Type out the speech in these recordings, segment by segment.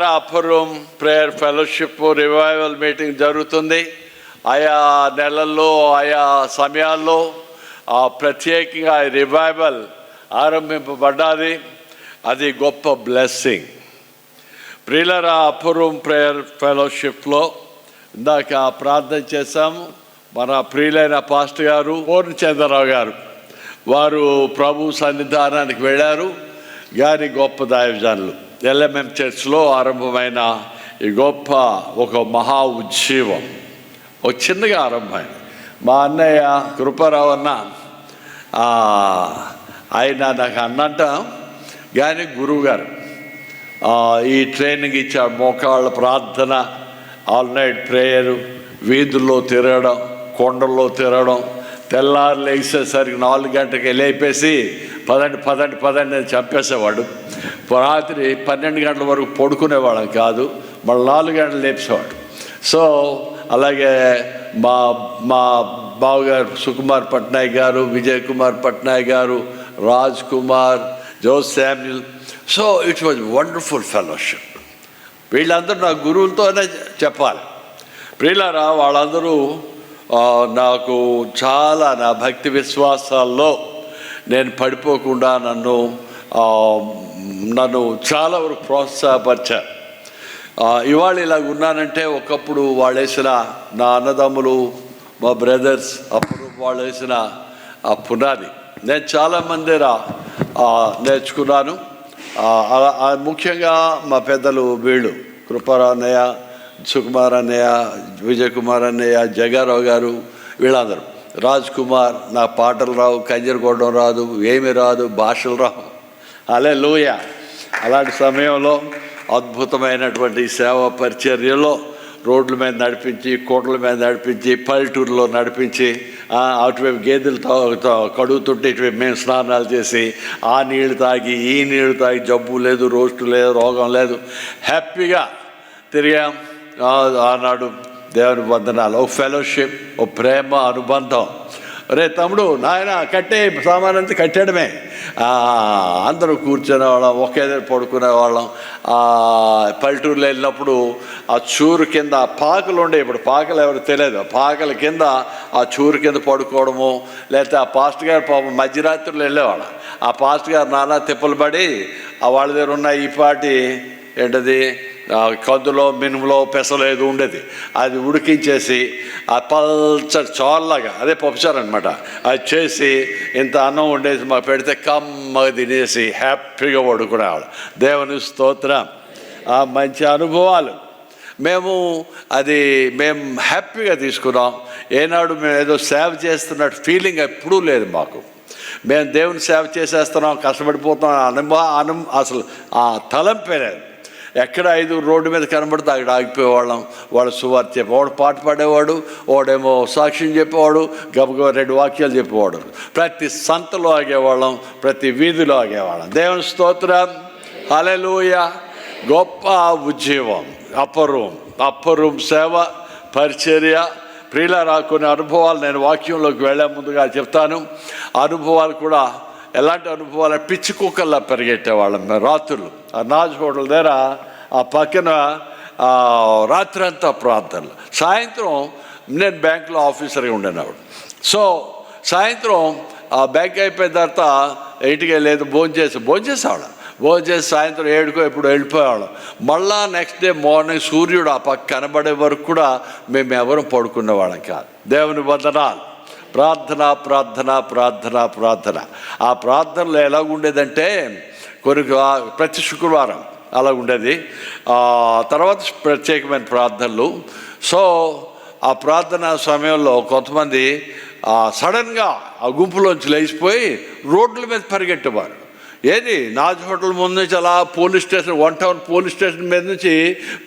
ద్వారా upper room prayer fellowship revival meeting జరుగుతుంది. ఆయా నెలల్లో ఆయా సమయాల్లో ప్రత్యేకంగా రివైవల్ ఆరంభింపబడ్డది. అది గొప్ప బ్లెస్సింగ్. ప్రియులారా, అప్పర్ రూమ్ ప్రేయర్ ఫెలోషిప్లో ఇందాక ప్రార్థన చేశాము. మన ప్రియులైన పాస్టర్ గారు పూర్ణచంద్రరావు గారు వారు ప్రభు సన్నిధానానికి వెళ్ళారు. గారి గొప్ప దైవజనులు LMM చర్చ్లో ఆరంభమైన ఈ గొప్ప ఒక మహా ఉజ్జీవం ఒక చిన్నగా ఆరంభమైంది. మా అన్నయ్య కృపారావు అన్న ఆయన నాకు అన్నంట కానీ గురువు గారు ఈ ట్రైనింగ్ ఇచ్చాడు. మోకాళ్ళ ప్రార్థన, ఆల్ నైట్ ప్రేయరు, వీధుల్లో తిరగడం, కొండల్లో తిరగడం, తెల్లారు లేచేసరికి 4 గంటలకి లేపేసి పదండి అని చంపేసేవాడు. రాత్రి 12 గంటల వరకు పడుకునేవాళ్ళం కాదు, మళ్ళీ 4 గంటలు లేపేసేవాడు. సో అలాగే మా బావగారు సుకుమార్ పట్నాయక్ గారు, Vijay Kumar Patnaik garu, Raj Kumar, Jose Samuel. So it was wonderful fellowship. వీళ్ళందరూ నా గురువులతోనే చెప్పాలి. ప్రియులారా, వాళ్ళందరూ నాకు చాలా నా భక్తి విశ్వాసాల్లో నేను పడిపోకుండా నన్ను చాలా వరకు ప్రోత్సాహపరిచారు. ఇవాళ ఇలాగ ఉన్నానంటే ఒకప్పుడు వాళ్ళు వేసిన నా అన్నదమ్ములు, మా బ్రదర్స్, అప్పుడు వాళ్ళు వేసిన పునాది. నేను చాలామంది నేర్చుకున్నాను. ముఖ్యంగా మా పెద్దలు వీళ్ళు కృపారావు అన్నయ్య, సుకుమార్ అన్నయ్య, విజయ్ కుమార్ అన్నయ్య, జగారావు గారు, వీళ్ళందరూ. రాజ్ కుమార్, నా పాటలు రావు, కంజరగొట్టడం రాదు, ఏమి రాదు, భాషలు రావు. హల్లెలూయా. అలాంటి సమయంలో అద్భుతమైనటువంటి సేవా పరిచర్యలో రోడ్ల మీద నడిపించి, కోట్ల మీద నడిపించి, పల్లెటూరులో నడిపించి, అటువైపు గేదెలు కడుగుతుంటే ఇటువైపు మేము స్నానాలు చేసి ఆ నీళ్లు తాగి ఈ నీళ్లు తాగి జబ్బు లేదు, రోస్టు లేదు, రోగం లేదు, హ్యాపీగా తిరిగాం. ఆనాడు దేవుని వందనాలు. ఓ ఫెలోషిప్, ఓ ప్రేమ అనుబంధం. రే తమ్ముడు, నాయన కట్టే సామాన్ అంతా కట్టడమే. అందరూ కూర్చునేవాళ్ళం, ఒకే దగ్గర పడుకునేవాళ్ళం. పల్లెటూరులో వెళ్ళినప్పుడు ఆ చూరు కింద పాకలు ఉండే, ఇప్పుడు పాకలు ఎవరు తెలియదు, పాకల కింద ఆ చూరు కింద పడుకోవడము. లేకపోతే ఆ పాస్టర్ గారు పాపం మధ్యరాత్రులు వెళ్ళేవాళ్ళం. ఆ పాస్టర్ గారు నానా తిప్పలు పడి వాళ్ళ దగ్గర ఉన్న ఈ పాటి ఏంటది కందులో, మినుములో, పెసలో ఏదో ఉండేది, అది ఉడికించేసి ఆ పల్చటి చారులాగా, అదే పప్పుచారు అనమాట, అది చేసి ఇంత అన్నం వండేసి మాకు పెడితే కమ్మగా తినేసి హ్యాపీగా పడుకునేవాళ్ళు. దేవుని స్తోత్రం. ఆ మంచి అనుభవాలు మేము హ్యాపీగా తీసుకున్నాం. ఏనాడు మేము ఏదో సేవ చేస్తున్నట్టు ఫీలింగ్ ఎప్పుడూ లేదు మాకు. మేము దేవుని సేవ చేసేస్తున్నాం, కష్టపడిపోతున్నాం అసలు ఆ తలంపే లేదు. ఎక్కడ 5 రోడ్డు మీద కనబడితే అక్కడ ఆగిపోయేవాళ్ళం. వాడు సువార్త చెప్పేవాడు, పాట పాడేవాడు, వాడేమో సాక్ష్యం చెప్పేవాడు, గబగబా 2 వాక్యాలు చెప్పేవాడు. ప్రతి సంతలో ఆగేవాళ్ళం, ప్రతి వీధిలో ఆగేవాళ్ళం. దేవుని స్తోత్రం. హల్లెలూయా. గొప్ప ఉజ్జీవం. అప్పర్ రూమ్ సేవ పరిచర్య. ప్రియులారా, కొన్ని అనుభవాలు నేను వాక్యంలోకి వెళ్ళే ముందుగా చెప్తాను. అనుభవాలు కూడా ఎలాంటి అనుభవాలు, పిచ్చి కుక్కల్లా పరిగెట్టేవాళ్ళం మేము రాత్రులు. ఆ నాజ్ హోటల్ దగ్గర ఆ పక్కన రాత్రి అంతా ప్రార్థనలు. సాయంత్రం నేను బ్యాంకులో ఆఫీసర్గా ఉండేవాడు. సో సాయంత్రం ఆ బ్యాంక్ అయిపోయిన తర్వాత ఇంటికి లేదు, భోంచేసేవాళ్ళం. భోంచేసి సాయంత్రం 7కో ఎప్పుడు వెళ్ళిపోయేవాళ్ళం. మళ్ళా నెక్స్ట్ డే మార్నింగ్ సూర్యుడు ఆ పక్క కనబడే వరకు కూడా మేము ఎవరు పడుకునేవాళ్ళం కాదు. దేవుని వందనాలు. ప్రార్థన ప్రార్థన ప్రార్థన ప్రార్థన. ఆ ప్రార్థనలో ఎలాగుండేదంటే ప్రతి శుక్రవారం అలాగుండేది. తర్వాత ప్రత్యేకమైన ప్రార్థనలు. సో ఆ ప్రార్థన సమయంలో కొంతమంది సడన్గా ఆ గుంపులోంచి లేచిపోయి రోడ్ల మీద పరిగెట్టేవారు. ఏది నాజ్ హోటల్ ముందు నుంచి అలా police station, 1 town police station మీద నుంచి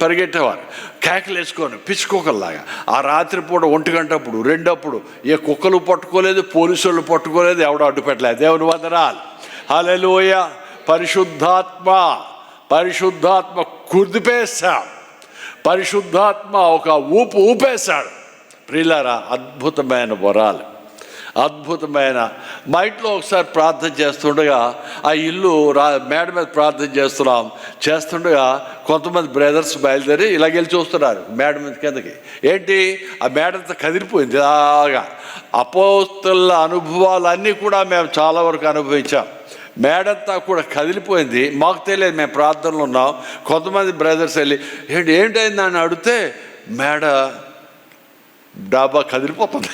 పరిగెట్టేవారు కేకలు వేసుకొని పిచ్చుకోకల్లాగా. ఆ రాత్రిపూట 1 గంటప్పుడు 2 ఏ కుక్కలు పట్టుకోలేదు, పోలీసు వాళ్ళు పట్టుకోలేదు, ఎవడో అడ్డుపెట్టలేదు. దేవుని వందనాలు. హల్లెలూయా. పరిశుద్ధాత్మ కుదిపేశాం. పరిశుద్ధాత్మ ఒక ఊపేశాడు. ప్రియులారా, అద్భుతమైన వరాలు, అద్భుతమైన. మా ఇంట్లో ఒకసారి ప్రార్థన చేస్తుండగా ఆ ఇల్లు మేడ మీద ప్రార్థన చేస్తున్నాం, చేస్తుండగా కొంతమంది బ్రదర్స్ బయలుదేరి ఇలాగెళ్ళి చూస్తున్నారు మేడ మీద కిందకి. ఏంటి ఆ మేడంతా కదిలిపోయింది. ఇలాగా అపోస్తలుల అనుభవాలన్నీ కూడా మేము చాలా వరకు అనుభవించాం. మేడంతా కూడా కదిలిపోయింది. మాకు తెలియదు, మేము ప్రార్థనలో ఉన్నాం. కొంతమంది బ్రదర్స్ వెళ్ళి ఏంటైంది అని అడిగితే మేడ డాబా కదిలిపోతుంది.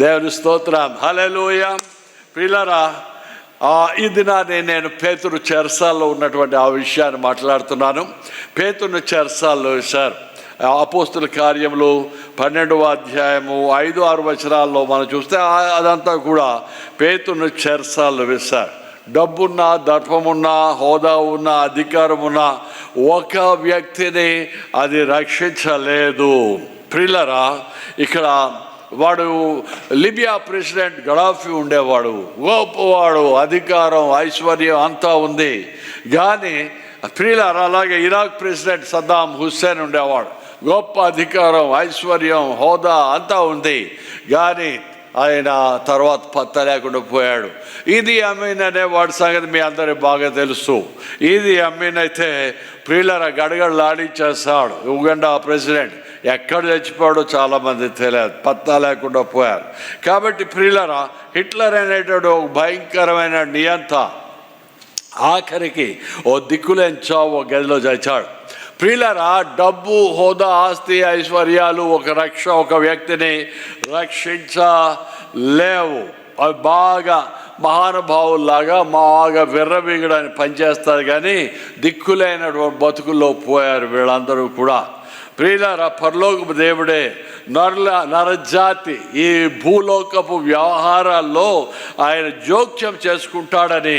దేవుని స్తోత్రం, హల్లెలూయా. ప్రియులారా, ఈ దినాన్ని నేను పేతురు చెరసాల్లో ఉన్నటువంటి ఆ విషయాన్ని మాట్లాడుతున్నాను. పేతురు చెరసాల్లో సార్ అపోస్తుల కార్యములు 12వ అధ్యాయము 5-6 వచనాల్లో మనం చూస్తే అదంతా కూడా పేతురు చెరసాల్లో వేశారు. డబ్బున్నా, దర్పమున్నా, హోదా ఉన్న, అధికారం ఉన్న ఒక వ్యక్తిని అది రక్షించలేదు. ప్రియులారా, ఇక్కడ వాడు లిబియా ప్రెసిడెంట్ గడాఫీ ఉండేవాడు, గొప్పవాడు, అధికారం ఐశ్వర్యం అంతా ఉంది. కానీ ప్రియులారా, అలాగే ఇరాక్ ప్రెసిడెంట్ సద్దాం హుస్సేన్ ఉండేవాడు, గొప్ప అధికారం ఐశ్వర్యం హోదా అంతా ఉంది. కానీ ఆయన తర్వాత పత్తా లేకుండా పోయాడు. ఇది అమీన్ అనే వాడి సంగతి మీ అందరికి బాగా తెలుసు. ఇది అమీన్ అయితే ప్రియులారా గడగడలాడించేస్తాడు. ఉగండా ప్రెసిడెంట్ ఎక్కడ చచ్చిపోయాడో చాలామంది తెలియదు, పత్తా లేకుండా పోయారు. కాబట్టి ప్రియులారా, హిట్లర్ అనేటువంటి ఒక భయంకరమైన నియంత ఆఖరికి ఓ దిక్కులేని చావు ఒక గదిలో చచ్చాడు. ప్రియులారా, డబ్బు, హోదా, ఆస్తి, ఐశ్వర్యాలు ఒక వ్యక్తిని రక్షించలేవు. అవి బాగా మహానుభావుల్లాగా బాగా విర్రవీగడానికి పనిచేస్తారు, కానీ దిక్కులైనటువంటి బతుకుల్లో పోయారు వీళ్ళందరూ కూడా. ప్రియులారా, పరలోకపు దేవుడే నరజాతి ఈ భూలోకపు వ్యవహారాల్లో ఆయన జోక్యం చేసుకుంటాడని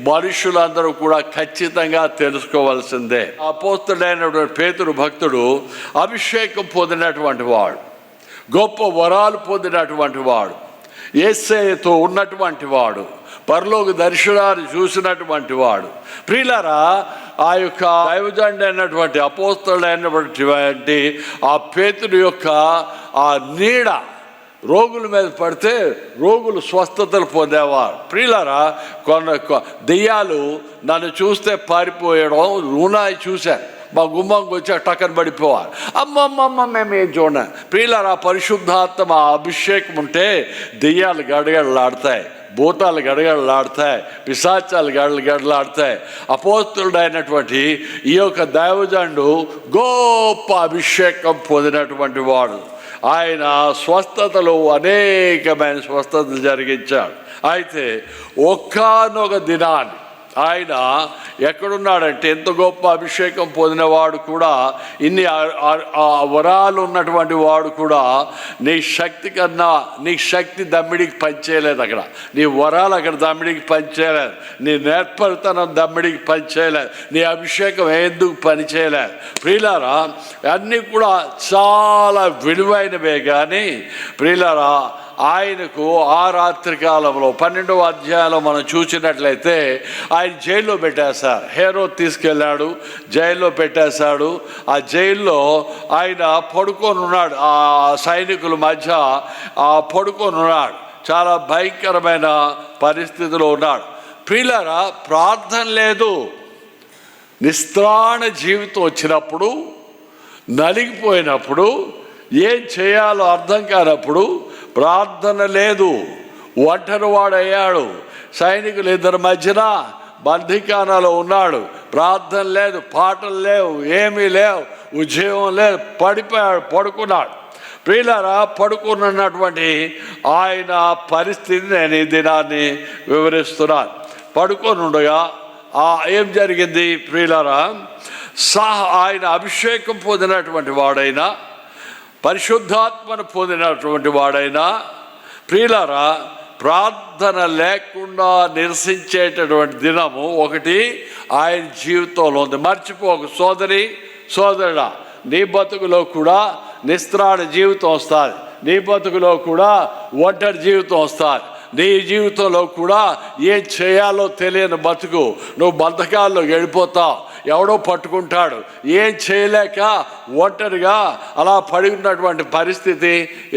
మనుషులందరూ కూడా ఖచ్చితంగా తెలుసుకోవాల్సిందే. అపోస్తలుడైనటువంటి పేతురు భక్తుడు అభిషేకం పొందినటువంటి వాడు, గొప్ప వరాలు పొందినటువంటి వాడు, యేసయ్యతో ఉన్నటువంటి వాడు, పరలోక దర్శనాన్ని చూసినటువంటి వాడు. ప్రియులారా, ఆ యొక్క దైవజనుడు అయినటువంటి అపోస్తలుడైనటువంటి ఆ పేతురు యొక్క ఆ నీడ రోగుల మీద పడితే రోగులు స్వస్థతలు పొందేవారు. ప్రియులారా, దెయ్యాలు నన్ను చూస్తే పారిపోయడం రుణాయి చూశారు. మా గుమ్మంకి వచ్చి టక్కన పడిపోవాలి. అమ్మమ్మమ్మ మేము ఏం చూడ. ప్రియులారా, పరిశుద్ధాత్మ అభిషేకం ఉంటే దెయ్యాలు గడగడలాడతాయి, భూతాలు గడగడలాడతాయి, పిశాచాలు గడగడలాడతాయి. అపోస్తలుడైనటువంటి ఈ యొక్క దైవజనుడు గొప్ప అభిషేకం పొందినటువంటి వాడు. ఆయన స్వస్థతలు అనేకమైన స్వస్థతలు జరిగించాడు. అయితే ఒక్కనొక దినాన్ని ఆయన ఎక్కడున్నాడంటే, ఎంత గొప్ప అభిషేకం పొందినవాడు కూడా, ఇన్ని వరాలు ఉన్నటువంటి వాడు కూడా నీ శక్తి కన్నా నీ శక్తి దమ్మిడికి పనిచేయలేదు. అక్కడ నీ వరాలు అక్కడ దమ్మిడికి పనిచేయలేదు, నీ నేర్పరితనం దమ్మిడికి పనిచేయలేదు, నీ అభిషేకం ఎందుకు పనిచేయలేదు. ప్రియులారా, అన్నీ కూడా చాలా విలువైనవే. కానీ ప్రియులారా, ఆయనకు ఆ రాత్రి కాలంలో 12వ అధ్యాయంలో మనం చూసినట్లయితే ఆయన జైల్లో పెట్టేశారు. హేరోదు తీసుకెళ్ళాడు, జైల్లో పెట్టేశాడు. ఆ జైల్లో ఆయన పడుకొని ఉన్నాడు, ఆ సైనికుల మధ్య పడుకొని ఉన్నాడు. చాలా భయంకరమైన పరిస్థితిలో ఉన్నాడు. ప్రియులారా, ప్రార్థన లేదు. నిస్త్రాణ జీవితం వచ్చినప్పుడు, నలిగిపోయినప్పుడు, ఏం చేయాలో అర్థం కానప్పుడు ప్రార్థన లేదు, ఒంటరి వాడయ్యాడు. సైనికులు ఇద్దరి మధ్యన బంధికానాలో ఉన్నాడు. ప్రార్థన లేదు, పాటలు లేవు, ఏమీ లేవు, ఉద్యోగం లేదు, పడుకున్నాడు. ప్రియులారా, పడుకున్నటువంటి ఆయన పరిస్థితి నేను ఈ దినాన్ని వివరిస్తున్నాను. పడుకొని ఉండగా ఏం జరిగింది ప్రియులారా? ఆయన అభిషేకం పొందినటువంటి వాడైనా, పరిశుద్ధాత్మను పొందినటువంటి వాడైనా, ప్రియులారా, ప్రార్థన లేకుండా నిరసించేటటువంటి దినము ఒకటి ఆయన జీవితంలో ఉంది. మర్చిపోకు సోదరి, సోదరుడా, నీ బతుకులో కూడా నిస్త్రాణ జీవితం వస్తుంది, నీ బతుకులో కూడా ఒంటరి జీవితం వస్తుంది, నీ జీవితంలో కూడా ఏం చేయాలో తెలియని బతుకు, నువ్వు బంధకాల్లో వెళ్ళిపోతావు, ఎవడో పట్టుకుంటాడు, ఏం చేయలేక ఒంటరిగా అలా పడి ఉన్నటువంటి పరిస్థితి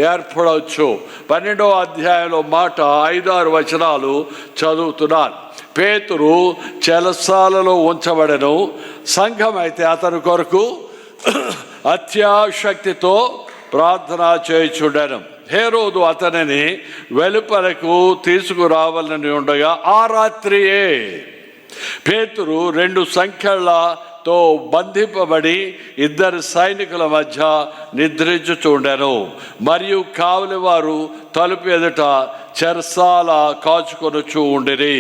ఏర్పడవచ్చు. 12వ అధ్యాయంలో మాట 5-6 వచనాలు చదువుతున్నాను. పేతురు చెరసాలలో ఉంచబడెను. సంఘం అయితే అతని కొరకు అత్యాశక్తితో ప్రార్థన చేయుచుండెను. హేరోదు అతనిని వెలుపలకు తీసుకురావాలని ఉండగా ఆ రాత్రియే పేతురు 2 సంఖ్యలతో బంధింపబడి 2 సైనికుల మధ్య నిద్రించుచుండెను. మరియు కావలి వారు తలుపు ఎదుట చెరసాల కాచుకొనుచూ ఉండిరి.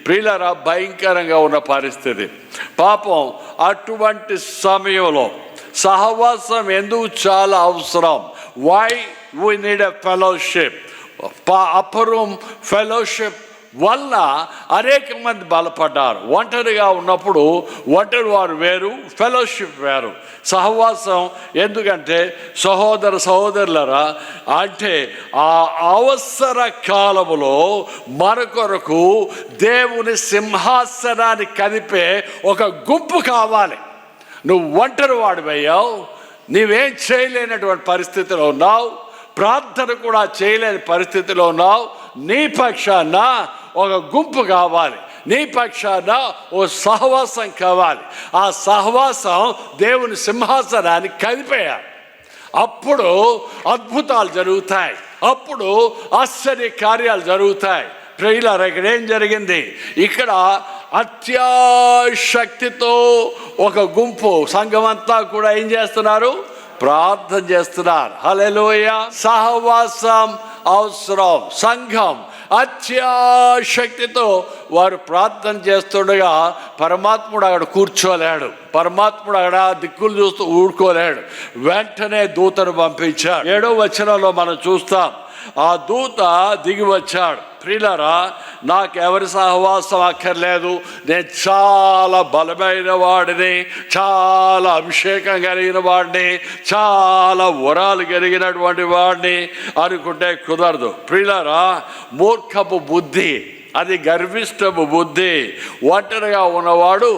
ప్రియులారా, భయంకరంగా ఉన్న పరిస్థితి. పాపం అటువంటి సమయంలో సహవాసం ఎందుకు చాలా అవసరం? Why we need a fellowship. Upper room fellowship వల్ల అనేక మంది బలపడ్డారు. ఒంటరిగా ఉన్నప్పుడు ఒంటరి వారు వేరు, ఫెలోషిప్ వేరు. సహవాసం ఎందుకంటే సహోదరులరా, అంటే ఆ అవసర కాలములో మన కొరకు దేవుని సింహాసనాన్ని కదిపే ఒక గుంపు కావాలి. నువ్వు ఒంటరి వాడివయ్యావు, నీవేం చేయలేనటువంటి పరిస్థితిలో ఉన్నావు, ప్రార్థన కూడా చేయలేని పరిస్థితిలో ఉన్నావు. నీ పక్షాన ఒక గుంపు కావాలి, నీ పక్షాన ఓ సహవాసం కావాలి. ఆ సహవాసం దేవుని సింహాసనాన్ని కదిపేయాలి. అప్పుడు అద్భుతాలు జరుగుతాయి, అప్పుడు ఆశ్చర్య కార్యాలు జరుగుతాయి. ప్రియులారా, ఇక్కడ ఏం జరిగింది? ఇక్కడ అత్యాశక్తితో ఒక గుంపు సంఘం అంతా కూడా ఏం చేస్తున్నారు? ప్రార్థన చేస్తున్నారు. హల్లెలూయా. సహవాసం అవసరం. సంఘం అత్యాశక్తితో వారు ప్రార్థన చేస్తుండగా పరమాత్ముడు అక్కడ కూర్చోలేడు, పరమాత్ముడు అక్కడ దిక్కులు చూస్తూ ఊడుకోలేడు. వెంటనే దూతను పంపించాడు. 7వ వచనంలో మనం చూస్తాం, ఆ దూత దిగి వచ్చాడు. ప్రియులారా, నాకెవరి సహవాసం అక్కర్లేదు, నేను చాలా బలమైన వాడిని, చాలా అభిషేకం కలిగిన వాడిని, చాలా వరాలు కలిగినటువంటి వాడిని అనుకుంటే కుదరదు. ప్రియులారా, మూర్ఖపు బుద్ధి, అది గర్విష్టపు బుద్ధి. ఒంటరిగా ఉన్నవాడు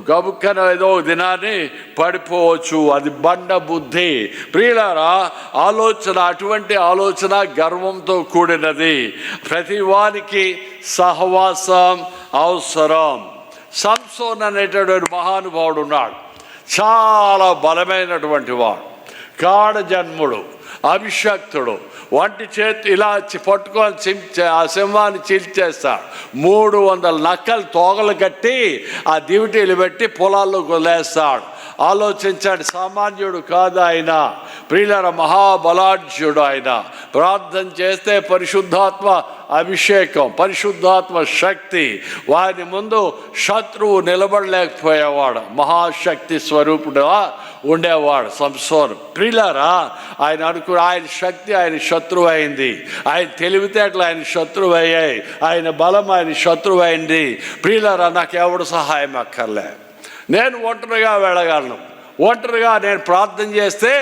గబుక్కన ఏదో దినాన్ని పడిపోవచ్చు, అది బండ బుద్ధి. ప్రియులారా, ఆలోచన, అటువంటి ఆలోచన గర్వంతో కూడినది. ప్రతి వారికి సహవాసం అవసరం. సంసోన్ అనేటటువంటి మహానుభావుడు ఉన్నాడు, చాలా బలమైనటువంటి వాడు, కాడ జన్ముడు, అభిషక్తుడు. వంటి చేతి ఇలా పట్టుకొని ఆ సింహాన్ని చీల్చేస్తాడు. 300 నక్కలు తోగలు కట్టి ఆ దివిటీలు పెట్టి పొలాల్లో వదిలేస్తాడు. ఆలోచించాడు, సామాన్యుడు కాదు ఆయన. ప్రియులారా, మహాబలాఢ్యుడు ఆయన. ప్రార్థన చేస్తే పరిశుద్ధాత్మ అభిషేకం, పరిశుద్ధాత్మ శక్తి, వారి ముందు శత్రువు నిలబడలేకపోయేవాడు. మహాశక్తి స్వరూపుడుగా ఉండేవాడు సంసోను. ప్రియులారా, ఆయన శక్తి ఆయన శత్రువు అయింది, ఆయన తెలివితేటలు ఆయన శత్రువు అయ్యాయి, ఆయన బలం ఆయన శత్రువు అయింది. ప్రియులారా, నాకు ఎవడు సహాయం అక్కర్లే, నేను ఒంటరిగా వెళ్ళగలను, ఒంటరిగా నేను ప్రార్థన చేస్తే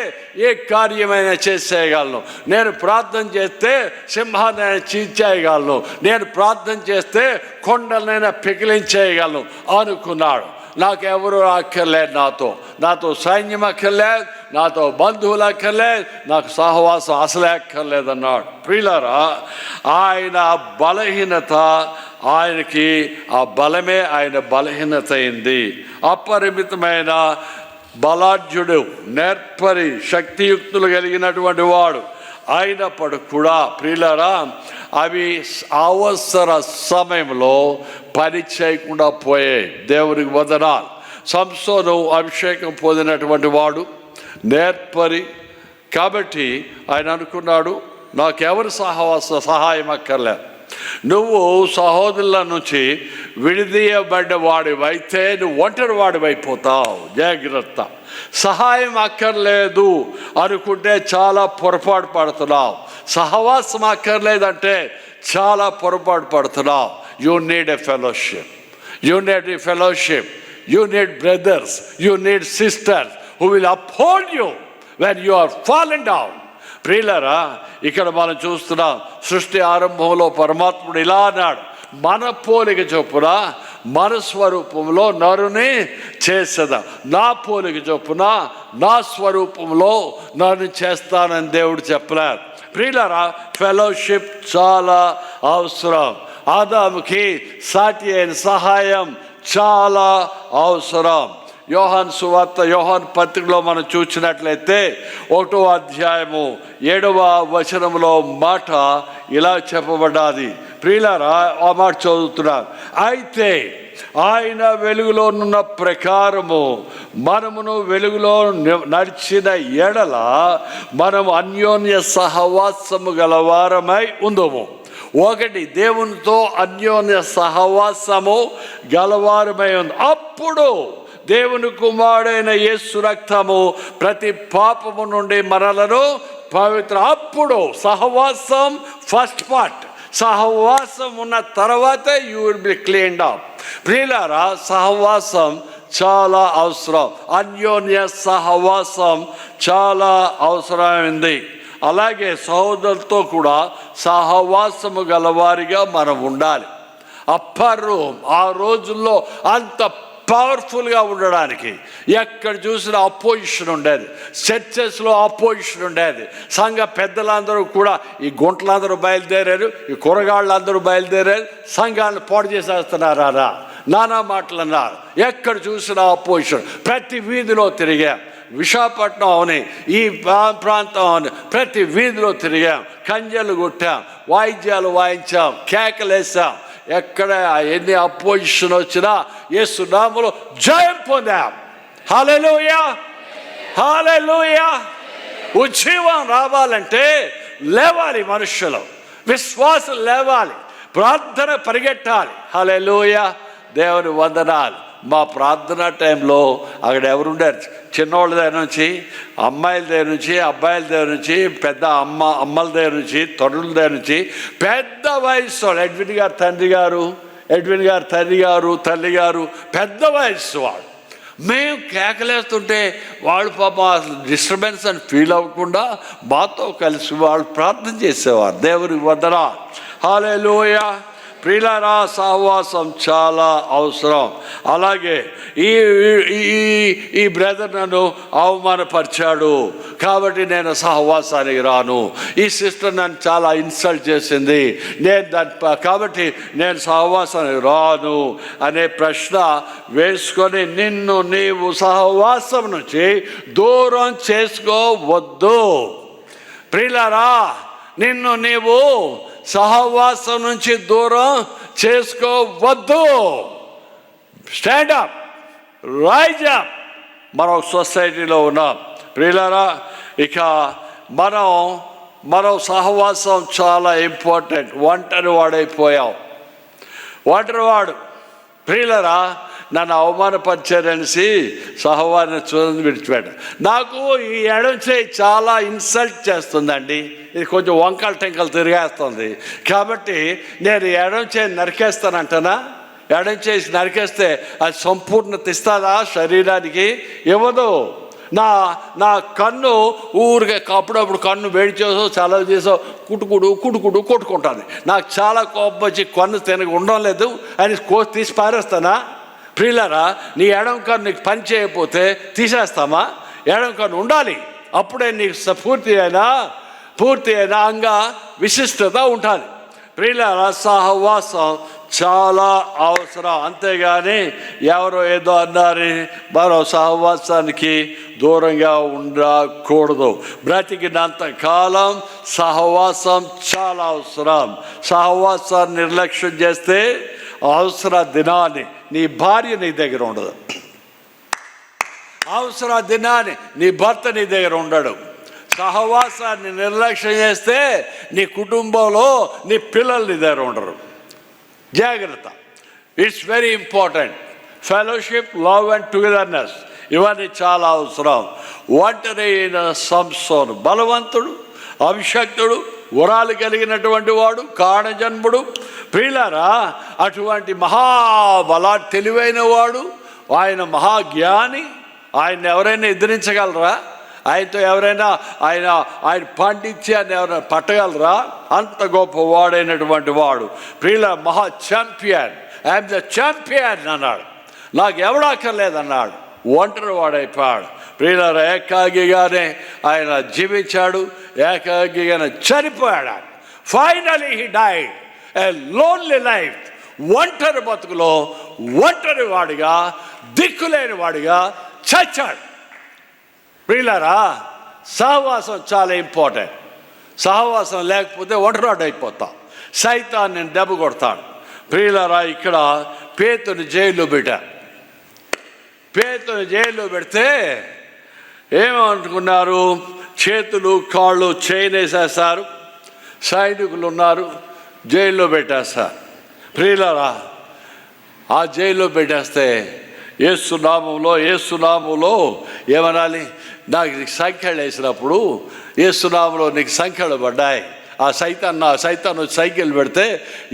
ఏ కార్యమైనా చేసేయగలను, నేను ప్రార్థన చేస్తే సింహాన్ని చీల్చేయగలను, నేను ప్రార్థన చేస్తే కొండలనైనా పికిలించేయగలను అనుకున్నాడు. నాకెవరు అక్కర్లేదు, నాతో సైన్యం అక్కర్లేదు, నాతో బంధువులు అక్కర్లేదు, నాకు సహవాసం అసలే అక్కర్లేదన్నాడు. ప్రియులారా, ఆయన బలహీనత, ఆయనకి ఆ బలమే ఆయన బలహీనత అయింది. అపరిమితమైన బలాఢ్యుడు, నేర్పరి, శక్తియుక్తులు కలిగినటువంటి వాడు అయినప్పుడు కూడా ప్రియులారా, అవి అవసర సమయంలో పని చేయకుండా పోయాయి. దేవునికి వందనాలు. సంసోను అభిషేకం పొందినటువంటి వాడు, నేర్పరి. కాబట్టి ఆయన అనుకున్నాడు, నాకెవరి సహాయం అక్కర్లేదు. నువ్వు సహోదరుల నుంచి విడిదీయబడ్డ వాడివైతే నువ్వు ఒంటరి వాడివైపోతావు. జాగ్రత్త. సహాయం అక్కర్లేదు అనుకుంటే చాలా పొరపాటు పడుతున్నావు. సహవాసం అక్కర్లేదంటే చాలా పొరపాటు పడుతున్నావు. You need a fellowship, you need a fellowship, you need brothers, you need sisters who will uphold you when you are fallen down. ప్రియులారా, ఇక్కడ మనం చూస్తున్నాం, సృష్టి ఆరంభంలో పరమాత్ముడు ఇలా అన్నాడు, మన పోలిక చొప్పున మన స్వరూపంలో నరుని చేసేదా, నా పోలిక చొప్పున నా స్వరూపంలో నన్ను చేస్తానని దేవుడు చెప్పలేదు. ప్రియులారా, ఫెలోషిప్ చాలా అవసరం. ఆదాముకి సాటి అయిన సహాయం చాలా అవసరం. యోహాను సువార్త, యోహాను పత్రికలో మనం చూసినట్లయితే 1వ అధ్యాయము 7వ వచనంలో మాట ఇలా చెప్పబడ్డది. ప్రియులారా, ఆ మాట చదువుతున్నారు. అయితే ఆయన వెలుగులోనున్న ప్రకారము మనమును వెలుగులో నడిచిన ఎడల మనము అన్యోన్య సహవాసము గలవారమై ఉందము. ఒకటి, దేవునితో అన్యోన్య సహవాసము గలవారమై ఉంది. అప్పుడు దేవుని కుమారుడైన యేసు రక్తము ప్రతి పాపము నుండి మనలను పవిత్ర. అప్పుడు సహవాసం ఫస్ట్ పార్ట్. సహవాసం ఉన్న తర్వాత you will be cleaned up. ప్రియులారా, సహవాసం చాలా అవసరం. అన్యోన్య సహవాసం చాలా అవసరమైంది. అలాగే సహోదరులతో కూడా సహవాసము గలవారిగా మనం ఉండాలి. అప్పరు ఆ రోజుల్లో అంత పవర్ఫుల్గా ఉండడానికి ఎక్కడ చూసినా అపోజిషన్ ఉండేది. చర్చెస్లో అపోజిషన్ ఉండేది. సంఘ పెద్దలందరూ కూడా, ఈ గుంటలందరూ బయలుదేరారు, ఈ కూరగాళ్ళందరూ బయలుదేరారు, సంఘాలను పాడు చేసేస్తున్నారా, నానా మాటలు అన్నారు. ఎక్కడ చూసినా అపోజిషన్. ప్రతి వీధిలో తిరిగాం. విశాఖపట్నం అవని, ఈ ప్రాంతం అవని, ప్రతి వీధిలో తిరిగాం. కంజలు కొట్టాం, వాయిద్యాలు వాయించాం, కేకలేసాం. ఎక్కడ ఎన్ని అపోజిషన్ వచ్చినా యేసు నామములో జయం పొందాం. హల్లెలూయా, హల్లెలూయా. ఉజ్జీవం రావాలంటే లేవాలి, మనుషులు విశ్వాసం లేవాలి, ప్రార్థన పరిగెట్టాలి. హల్లెలూయా, దేవుని వందనాలు. మా ప్రార్థన టైంలో అక్కడ ఎవరుండారు? చిన్నోళ్ళ దగ్గర నుంచి, అమ్మాయిల దగ్గర నుంచి, అబ్బాయిల దగ్గర నుంచి, పెద్ద అమ్మల దగ్గర నుంచి, తొడల దగ్గర నుంచి, పెద్ద వయసు వాళ్ళు, ఎడ్విన్ గారు తల్లి గారు పెద్ద వయస్సు వాళ్ళు. మేము కేకలేస్తుంటే వాళ్ళు పాపం అసలు డిస్టర్బెన్స్ అని ఫీల్ అవ్వకుండా మాతో కలిసి వాళ్ళు ప్రార్థన చేసేవారు. దేవుని వందనాలు. హల్లెలూయా. ప్రియులారా, సహవాసం చాలా అవసరం. అలాగే ఈ బ్రదర్ నన్ను అవమానపరిచాడు కాబట్టి నేను సహవాసానికి రాను, ఈ సిస్టర్ నన్ను చాలా ఇన్సల్ట్ చేసింది, కాబట్టి నేను సహవాసానికి రాను అనే ప్రశ్న వేసుకొని నిన్ను నీవు సహవాసం నుంచి దూరం చేసుకోవద్దు. ప్రియులారా, నిన్ను నీవు సహవాసం నుంచి దూరం చేసుకోవద్దు. Stand up, rise up. మనం సొసైటీలో ఉన్నాం. ప్రియులారా, ఇక మనం సహవాసం చాలా ఇంపార్టెంట్. ఒంటరి వాడు ప్రియులారా, నన్ను అవమానపరిచారనేసి సహవాన్ని చూడని విడిచిపెట్ట. నాకు ఈ ఎడం చేయి చాలా ఇన్సల్ట్ చేస్తుందండి. ఇది కొంచెం వంకలు టెంకలు తిరిగేస్తుంది కాబట్టి నేను ఎడం చేయి నరికేస్తానంటనా? ఎడం చేసి నరికేస్తే అది సంపూర్ణత ఇస్తుందా శరీరానికి? ఇవ్వదు. నా కన్ను ఊరికే అప్పుడప్పుడు కన్ను వేడి చేసో చలవ చేసో కొట్టుకుంటుంది. నాకు చాలా కోపం వచ్చి కన్ను తినక ఉండడం లేదు అని తీసి పారేస్తానా? ప్రియులారా, నీ ఎడం కన్ను నీకు పని చేయకపోతే తీసేస్తామా? ఎడం కన్ను ఉండాలి. అప్పుడే నీకు పూర్తి అయిన అంగ విశిష్టత ఉంటుంది. ప్రియులారా, సహవాసం చాలా అవసరం. అంతేగాని ఎవరో ఏదో అన్నారని మరో సహవాసానికి దూరంగా ఉండకూడదు. బ్రతికినంత కాలం సహవాసం చాలా అవసరం. సహవాసాన్ని నిర్లక్ష్యం చేస్తే అవసర దినాన్ని నీ భార్య నీ దగ్గర ఉండదు, అవసర దినాన్ని నీ భర్త నీ దగ్గర ఉండడు. సహవాసాన్ని నిర్లక్ష్యం చేస్తే నీ కుటుంబంలో నీ పిల్లలు నీ దగ్గర ఉండరు. జాగ్రత్త. It's very important. Fellowship, love and togetherness ఇవన్నీ చాలా అవసరం. ఒంటరి అయిన సంసోను బలవంతుడు, అభిషక్తుడు, వరాలు కలిగినటువంటి వాడు, కారణజన్ముడు. ప్రియులారా, అటువంటి తెలివైన వాడు, ఆయన మహాజ్ఞాని. ఆయన ఎవరైనా ఎదిరించగలరా? ఆయనతో ఎవరైనా ఆయన పాండిత్యాన్ని ఎవరైనా పట్టగలరా? అంత గొప్పవాడైనటువంటి వాడు. ప్రియుల మహా ఛాంపియన్. ఐఎమ్ ద ఛాంపియన్ అన్నాడు. నాకు ఎవడక్కర్లేదన్నాడు. ఒంటరి వాడైపోయాడు. ప్రియులారా, ఏకాగిగానే ఆయన జీవించాడు, ఏకాగిగానే చనిపోయాడు. Finally he died. A lonely life, ఒంటరి బతుకులో ఒంటరి వాడిగా, దిక్కులేని వాడిగా చచ్చాడు. ప్రియులారా, సహవాసం చాలా ఇంపార్టెంట్. సహవాసం లేకపోతే ఒంటరాడు అయిపోతాం. సైతాన్ని దెబ్బ కొడతాడు. ప్రియులారా, ఇక్కడ పేతుని జైల్లో పెట్టారు. పేతుని జైల్లో పెడితే ఏమనుకున్నారు? చేతులు కాళ్ళు చైన్ వేసేస్తారు, సైనికులు ఉన్నారు, జైల్లో పెట్టేస్తారు. ప్రియులారా, ఆ జైల్లో పెట్టేస్తే యేసునామంలో ఏమనాలి? నాకు నీకు సంఖ్యలు వేసినప్పుడు యేసునామంలో నీకు సంఖ్యలు పడ్డాయి. ఆ సైతాన్ సైకిల్ పెడితే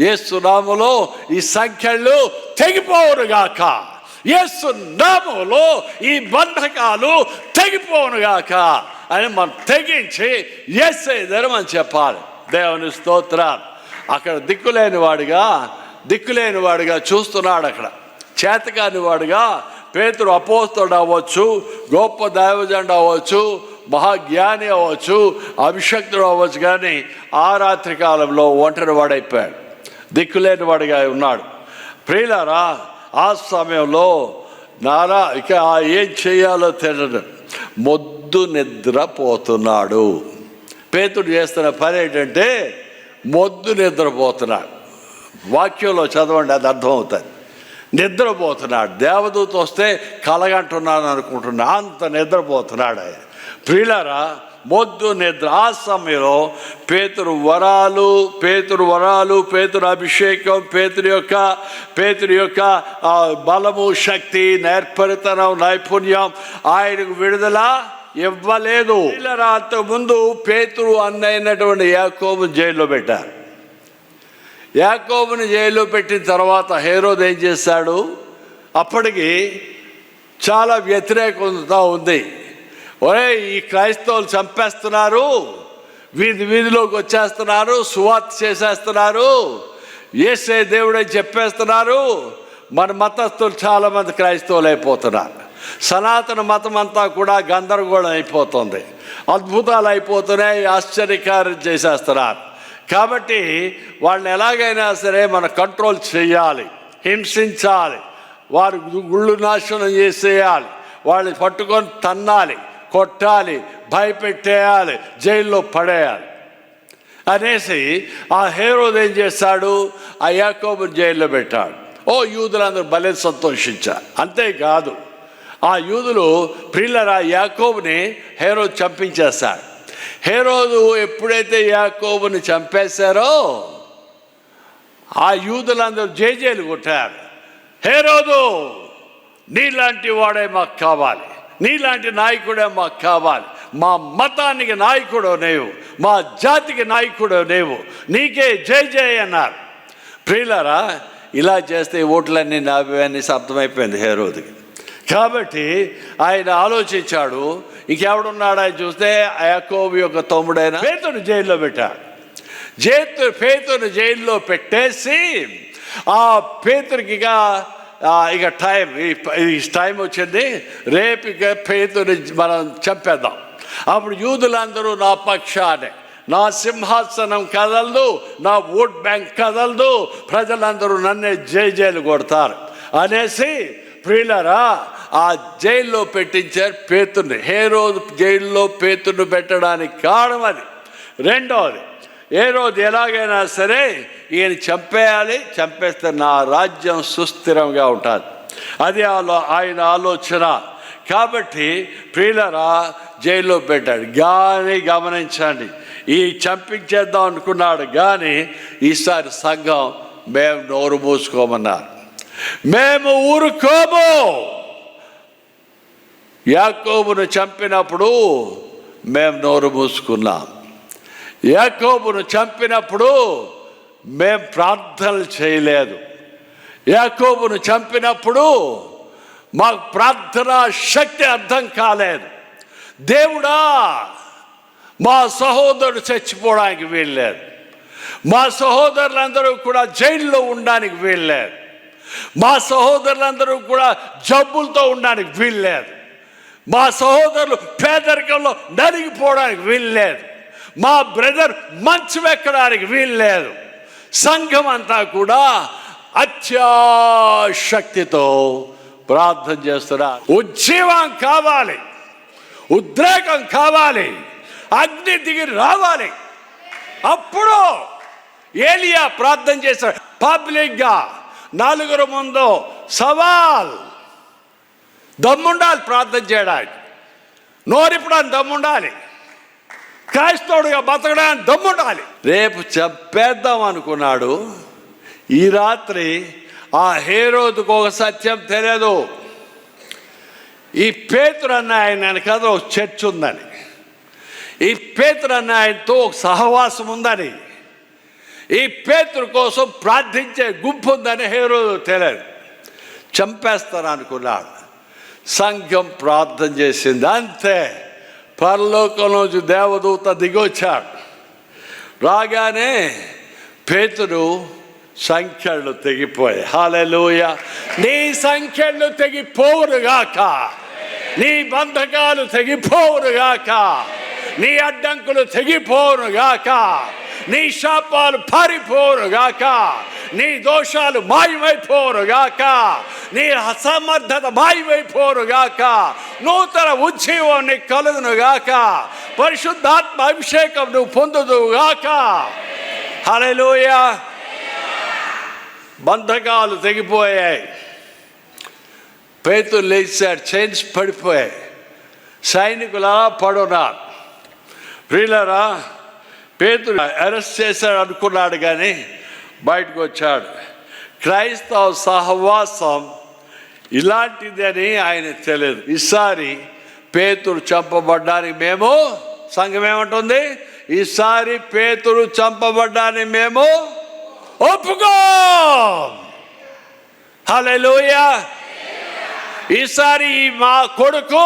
యేసునామంలో ఈ సంఖ్యలు తెగిపోవునుగాక, యేసునామంలో ఈ బంధకాలు తెగిపోవునుగాక అని మనం తెగించి యేసయ్య దగ్గర మనం చెప్పాలి. దేవుని స్తోత్రాలు. అక్కడ దిక్కులేని వాడిగా చూస్తున్నాడు. అక్కడ చేతకాని వాడిగా పేతురు అపోస్తలుడు అవ్వచ్చు, గొప్ప దైవజనుడు అవ్వచ్చు, మహాజ్ఞాని అవ్వచ్చు, అభిషక్తుడు అవ్వచ్చు, కానీ ఆ రాత్రి కాలంలో ఒంటరి వాడైపోయాడు, దిక్కులేని వాడిగా ఉన్నాడు. ప్రియులారా, ఆ సమయంలో ఇక ఏం చేయాలో తెలియదు, మొద్దు నిద్రపోతున్నాడు. పేతుడు చేస్తున్న పని ఏంటంటే మొద్దు నిద్రపోతున్నాడు. వాక్యంలో చదవండి, అది అర్థమవుతుంది. నిద్రపోతున్నాడు. దేవదూత వస్తే కలగంటున్నాను అనుకుంటున్నా, అంత నిద్రపోతున్నాడు ఆయన. ప్రియులారా, మొద్దు నిద్ర. ఆ సమయంలో పేతురు వరాలు, పేతురు అభిషేకం, పేతురు యొక్క బలము, శక్తి, నేర్పరితనం, నైపుణ్యం ఆయనకు విడుదల ఇవ్వలేదు. ప్రియులారా, అంతకుముందు పేతురు అన్నైనటువంటి యాకోబుని జైల్లో పెట్టారు. యాకోబుని జైల్లో పెట్టిన తర్వాత హేరోదు ఏం చేశాడు? అప్పటికి చాలా వ్యతిరేకత ఉంది. ఈ క్రైస్తవులు చంపేస్తున్నారు, వీధిలోకి వచ్చేస్తున్నారు, సువార్త చేసేస్తున్నారు, యేసయ్య దేవుడని చెప్పేస్తున్నారు. మన మతస్థులు చాలామంది క్రైస్తవులు అయిపోతున్నారు. సనాతన మతం అంతా కూడా గందరగోళం అయిపోతుంది, అద్భుతాలు అయిపోతున్నాయి, ఆశ్చర్యకార్యం చేసేస్తున్నారు. కాబట్టి వాళ్ళని ఎలాగైనా సరే మనం కంట్రోల్ చేయాలి, హింసించాలి, వారి గుళ్ళు నాశనం చేసేయాలి, వాళ్ళని పట్టుకొని తన్నాలి, కొట్టాలి, భయపెట్టేయాలి, జైల్లో పడేయాలి అనేసి ఆ హేరోదు ఏం చేశాడు? ఆ యాకోబుని జైల్లో పెట్టాడు. యూదులందరూ భలే సంతోషించారు. అంతేకాదు, ఆ యూదులు ప్రియులారా యాకోబుని హేరోదు చంపించేశాడు. హేరోదు ఎప్పుడైతే యాకోబుని చంపేశారో ఆ యూదులందరూ జేజేలు కొట్టారు. హేరోదు, నీలాంటి వాడే మాకు కావాలి, నీలాంటి నాయకుడే మాకు కావాలి, మా మతానికి నాయకుడు నీవు, మా జాతికి నాయకుడు నీవు, నీకే జై జై అన్నారు. ప్రియులారా, ఇలా చేస్తే ఓట్లన్నీ నావేని అర్థమైపోయింది హేరోదుకి. కాబట్టి ఆయన ఆలోచించాడు, ఇంకెవడున్నాడు ఆయన చూస్తే యాకోబు యొక్క తమ్ముడైన పేతుని జైల్లో పెట్టాడు. పేతుని జైల్లో పెట్టేసి ఆ పేతురికి ఇక టైం వచ్చింది, రేపు ఇక పేతుని మనం చంపేద్దాం. అప్పుడు యూదులందరూ నా పక్షానే, నా సింహాసనం కదలదు, నా ఓట్ బ్యాంక్ కదలదు, ప్రజలందరూ నన్నే జైలు కొడతారు అనేసి ప్రియులారా ఆ జైల్లో పెట్టించారు పేతుర్ని. హేరోదు జైల్లో పేతుర్ని పెట్టడానికి కారణం అది. రెండవది, హేరోదు ఎలాగైనా సరే ఈయన చంపేయాలి, చంపేస్తే నా రాజ్యం సుస్థిరంగా ఉంటుంది, అది ఆయన ఆలోచన. కాబట్టి ప్రియులారా జైల్లో పెట్టాడు. కానీ గమనించండి, ఈ చంపించేద్దాం అనుకున్నాడు, కానీ ఈసారి సంఘం మేము నోరు మూసుకోమన్నారు, మేము ఊరుకోము. యాకోబును చంపినప్పుడు మేము నోరు మూసుకున్నాం. యాకోబును చంపినప్పుడు మేము ప్రార్థనలు చేయలేదు. యాకోబును చంపినప్పుడు మాకు ప్రార్థన శక్తి అర్థం కాలేదు. దేవుడా, మా సహోదరుడు చచ్చిపోవడానికి వీల్లేదు, మా సహోదరులందరూ కూడా జైల్లో ఉండడానికి వీల్లేదు, మా సహోదరులందరూ కూడా జబ్బులతో ఉండడానికి వీల్లేదు, మా సహోదరులు పేదరికంలో నలిగిపోవడానికి వీల్లేదు, మా బ్రదర్ మంచం ఎక్కడానికి వీల్లేదు. సంఘం అంతా కూడా అత్యాశక్తితో ప్రార్థన చేస్తున్నారు. ఉజ్జీవం కావాలి, ఉద్రేకం కావాలి, అగ్ని దిగి రావాలి. అప్పుడు ఏలియా ప్రార్థన చేశాడు. పబ్లిక్గా నలుగురు ముందు సవాల్. దమ్ముండాలి ప్రార్థన చేయడానికి, నోరిప్పడానికి దమ్ముండాలి, క్రైస్తవుడిగా బతకడానికి దమ్ముండాలి. రేపు చెప్పేద్దాం అనుకున్నాడు. ఈ రాత్రి ఆ హేరోదుకు ఒక సత్యం తెలియదు. ఈ పేతురు అన్న ఆయన వెనకాల ఒక చర్చ్ ఉందని, ఈ పేతురు అన్న ఆయనతో ఒక సహవాసం ఉందని, ఈ పేతురు కోసం ప్రార్థించే గుంపు ఉందని హేరోదు తెలియదు. చంపేస్తాను అనుకున్నాడు. సంఘం ప్రార్థన చేసింది. అంతే, పరలోకం నుంచి దేవదూత దిగొచ్చాడు. రాగానే పేతురు సంఖ్యలు తెగిపోయాయి. హల్లెలూయా. నీ సంఖ్యలు తెగిపోవురుగాక, నీ బంధకాలు తెగిపోవురుగాక, నీ అడ్డంకులు తెగిపోవురుగాక, నీ శాపాలు పారిపోవురుగాక, నీ దోషాలు మాయమైపోరుగాక, నీ అసమర్థత మాయమైపోరుగాక, నూతన ఉజ్జీవం నీకు కలుగునుగాక, పరిశుద్ధాత్మ అభిషేకం నువ్వు పొందుదుగాక. హల్లెలూయా. బంధకాలు తెగిపోయాయి. పేతురు లేచాడు. చైన్స్ పడిపోయాయి. సైనికులా పడున్నారు. ప్రియులారా, పేతురు అరెస్ట్ చేశాడు అనుకున్నాడు, కానీ బయటకు వచ్చాడు. క్రైస్తవ సహవాసం ఇలాంటిదని ఆయన తెలియదు. ఈసారి పేతురు చంపబడ్డానికి మేము, సంఘం ఏమంటుంది, ఈసారి పేతురు చంపబడ్డానికి మేము ఒప్పుకో. హల్లెలూయా. ఈసారి మా కొడుకు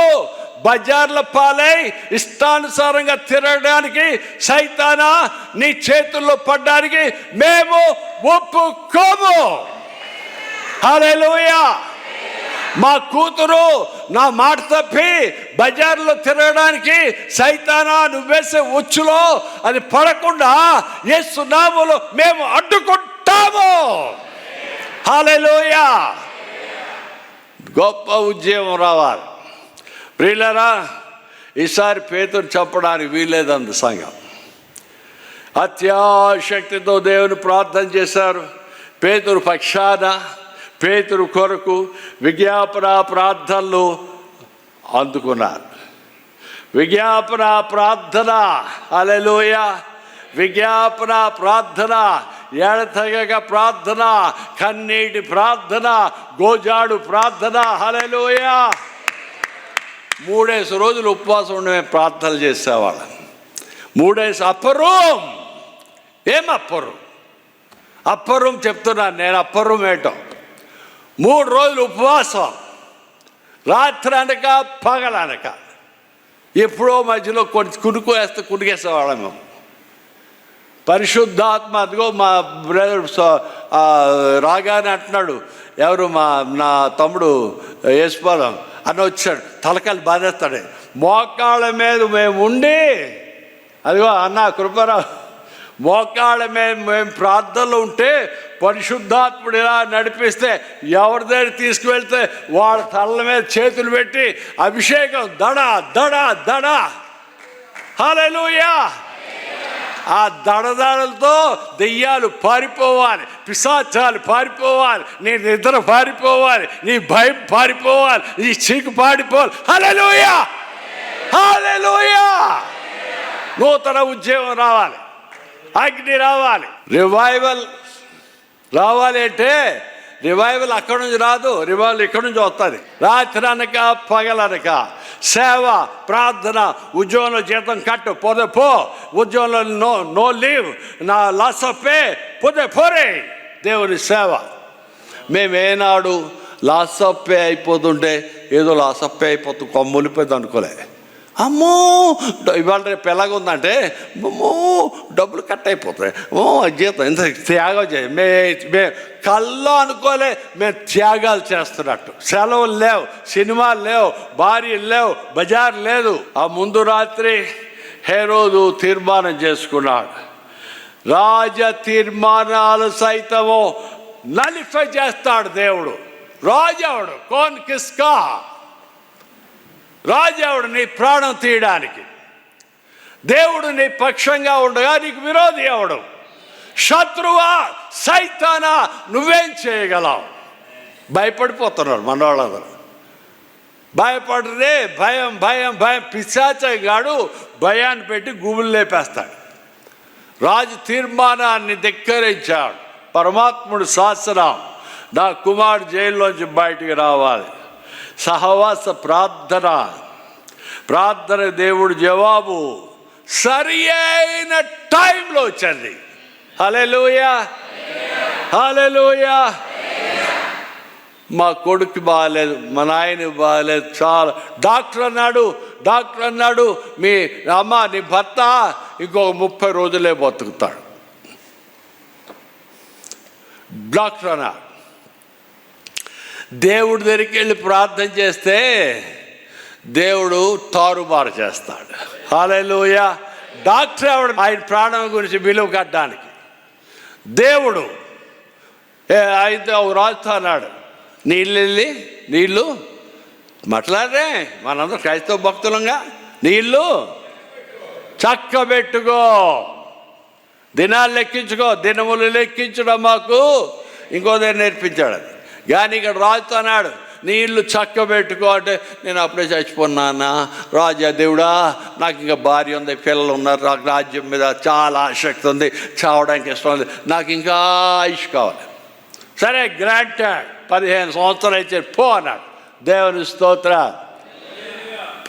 బజార్ల పాలై ఇష్టానుసారంగా తిరగడానికి, సైతానా నీ చేతుల్లో పడ్డానికి మేము ఒప్పుకోము. హల్లెలూయా. మా కూతురు నా మాట తప్పి బజార్లో తిరగడానికి సైతానా నువ్వేసే ఉచ్చులో అది పడకుండా యేసు నామములో మేము అడ్డుకుంటాము. హల్లెలూయా. గొప్ప ఉద్యమం రావాలి. ప్రియులారా, ఈసారి పేతురు చంపడానికి వీల్లేదంది సంఘం. అత్యాశక్తితో దేవుని ప్రార్థన చేశారు. పేతురు పక్షాన, పేతురు కొరకు విజ్ఞాపన ప్రార్థనలు అందుకున్నారు. విజ్ఞాపన ప్రార్థన, హల్లెలూయా. విజ్ఞాపన ప్రార్థన, ఎడతెగక ప్రార్థన, కన్నీటి ప్రార్థన, గోజాడు ప్రార్థన. హల్లెలూయా. 3 రోజులు ఉపవాసం ఉండి మేము ప్రార్థనలు చేసేవాళ్ళం. 3 అప్పరూం. ఏం అప్పరూం? అప్పరూం చెప్తున్నాను నేను. అప్పరూం ఏంటో, 3 రోజులు ఉపవాసం, రాత్రి అనక పగలనక. ఎప్పుడో మధ్యలో కొన్ని కునికేసేవాళ్ళం మేము. పరిశుద్ధాత్మ అదిగో మా బ్రదర్ రాగానే అంటున్నాడు, ఎవరు నా తమ్ముడు యేసుపాదం అని వచ్చాడు, తలకాయలు బాధేస్తాడు. మోకాళ్ళ మీద మేము ఉండి, అదిగో అన్న కృపారావు, మోకాళ్ళ మీద మేము ప్రార్థనలో ఉంటే పరిశుద్ధాత్ముడు ఇలా నడిపిస్తే ఎవరి దగ్గర తీసుకువెళ్తే వాళ్ళ తల మీద చేతులు పెట్టి అభిషేకం దడ దడ దడ. హల్లెలూయా. ఆ దడదడలతో దెయ్యాలు పారిపోవాలి, పిశాచాలు పారిపోవాలి, నీ నిద్ర పారిపోవాలి, నీ భయం పారిపోవాలి, నీ చీకు పారిపోవాలి. హల్లెలూయా. హల్లెలూయా. నూతన ఉద్యమం రావాలి, అగ్ని రావాలి, రివైవల్ రావాలి. అంటే రివైవల్ అక్కడి నుంచి రాదు, రివైవల్ ఇక్కడి నుంచి వస్తుంది. రాత్రి అనక పగలనక సేవ, ప్రార్థన, ఉద్యోగంలో జీతం కట్టు, పోదే పో, ఉద్యోగంలో నో లీవ్, నా లాస్ ఆఫ్ పే, పోదే పోరే. దేవుని సేవ. మేమేనాడు లాస్ ఆఫ్ పే అయిపోతుంటే ఏదో లాస్ ఆఫ్ పే అయిపోతుంది, కొమ్ములిపోయింది అనుకోలే. అమ్మో ఇవాళ రేపు ఎలాగుందంటే, అమ్మో డబ్బులు కట్ అయిపోతాయి, జీతం ఇంత త్యాగం చేయ. మే కల్లో అనుకోలే మేము త్యాగాలు చేస్తున్నట్టు. సెలవులు లేవు, సినిమాలు లేవు, భార్యలు లేవు, బజార్ లేదు. ఆ ముందు రాత్రి హేరోదు తీర్మానం చేసుకున్నాడు, రాజ తీర్మానాలు సైతము నలిఫై చేస్తాడు దేవుడు. రాజావుడు కోన్ కిస్కా, రాజావుడు నీ ప్రాణం తీయడానికి. దేవుడు నీ పక్షంగా ఉండగా నీకు విరోధి ఎవడు? శత్రువా, సైతానా, నువ్వేం చేయగలవు? భయపడిపోతున్నారు మన వాళ్ళందరూ. భయపడరే, భయం భయం భయం. పిశాచగాడు భయాన్ని పెట్టి గుబులు లేపేస్తాడు. రాజు తీర్మానాన్ని ధిక్కరించాడు. పరమాత్ముడు శాసనం, నా కుమారుడు జైల్లోంచి బయటికి రావాలి. సహవాస ప్రార్థన దేవుడు జవాబు సరి అయిన టైంలో వచ్చింది. హల్లెలూయా, హల్లెలూయా. మా కొడుకు బాగాలేదు, మా నాయన బాగాలేదు, చాలా. డాక్టర్ అన్నాడు మీ అమ్మ నీ భర్త ఇంకొక 30 రోజులే బతుకుతాడు. డాక్టర్ అన్నాడు. దేవుడి దగ్గరికి వెళ్ళి ప్రార్థన చేస్తే దేవుడు తారుమారు చేస్తాడు. హల్లెలూయా. డాక్టర్ ఎవడు? ఆయన ప్రాణం గురించి విలువ కట్టడానికి. దేవుడు అయితే రాజుతో అన్నాడు, నీళ్ళు మాట్లాడరే, మనందరూ క్రైస్తవ భక్తులంగా, నీళ్ళు చక్కబెట్టుకో, దినాలు లెక్కించుకో. దినములు లెక్కించడం మాకు ఇంకోదే నేర్పించాడు. అది కానీ ఇక్కడ రాజుతో అన్నాడు, నీళ్ళు చక్కబెట్టుకో అంటే, నేను అప్పుడే చచ్చిపోన్నానా రాజా, దేవుడా నాకు ఇంకా భార్య ఉంది, పిల్లలు ఉన్నారు, నాకు రాజ్యం మీద చాలా ఆసక్తి ఉంది, చావడానికి ఇష్టం ఉంది, నాకు ఇంకా ఆయుష్ కావాలి. సరే గ్రాంటెడ్, 15 సంవత్సరాలు అయితే పో అన్నాడు. దేవుని స్తోత్ర.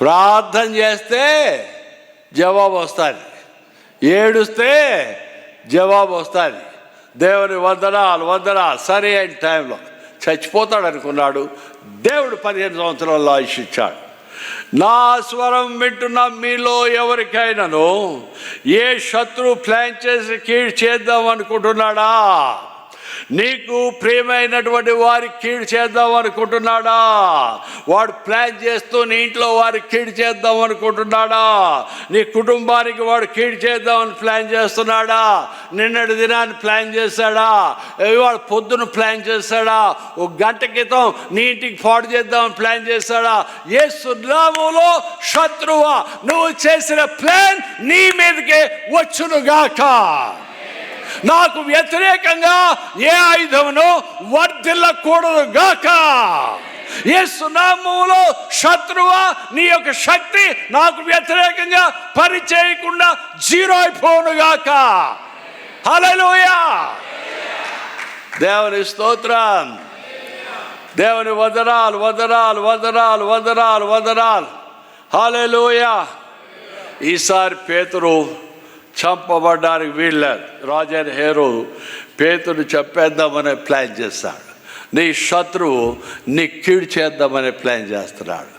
ప్రార్థన చేస్తే జవాబు వస్తుంది, ఏడుస్తే జవాబు వస్తుంది. దేవుని వందనాలు. సరే అయిన టైంలో చచ్చిపోతాడు అనుకున్నాడు. దేవుడు 15 సంవత్సరాల్లో ఆయుష్ ఇచ్చాడు. నా స్వరం వింటున్న మీలో ఎవరికైనాను ఏ శత్రువు ప్లాన్ చేసి కీడు చేద్దాం అనుకుంటున్నాడా? నీకు ప్రియమైనటువంటి వారికి కీడు చేద్దాం అనుకుంటున్నాడా? వాడు ప్లాన్ చేస్తూ నీ ఇంట్లో వారికి కీడు చేద్దాం అనుకుంటున్నాడా? నీ కుటుంబానికి వాడు కీడు చేద్దామని ప్లాన్ చేస్తున్నాడా? నిన్నటి దినాన్ని ప్లాన్ చేశాడా? వాడు పొద్దున ప్లాన్ చేశాడా? 1 గంట క్రితం నీ ఇంటికి పాడు చేద్దామని ప్లాన్ చేశాడా? యేసు నామములో శత్రువా, నువ్వు చేసిన ప్లాన్ నీ మీదకే వచ్చునుగాక. నాకు వ్యతిరేకంగా ఏ ఆయుధమును వర్ధిల్లకూడదు గాక. యేసు నామములో శత్రువా, నీ యొక్క శక్తి నాకు వ్యతిరేకంగా పనిచేయకుండా జీరో అయిపోను గాక. హల్లెలూయా. దేవుని స్తోత్రం. దేవుని వందనాలు. హల్లెలూయా. ఈసారి పేతురు చంపబడ్డానికి వీళ్ళేదు. రాజైన హేరోదు పేతురు చంపేద్దామనే ప్లాన్ చేస్తాడు. నీ శత్రువు నీ కీడు చేద్దామని ప్లాన్ చేస్తున్నాడు.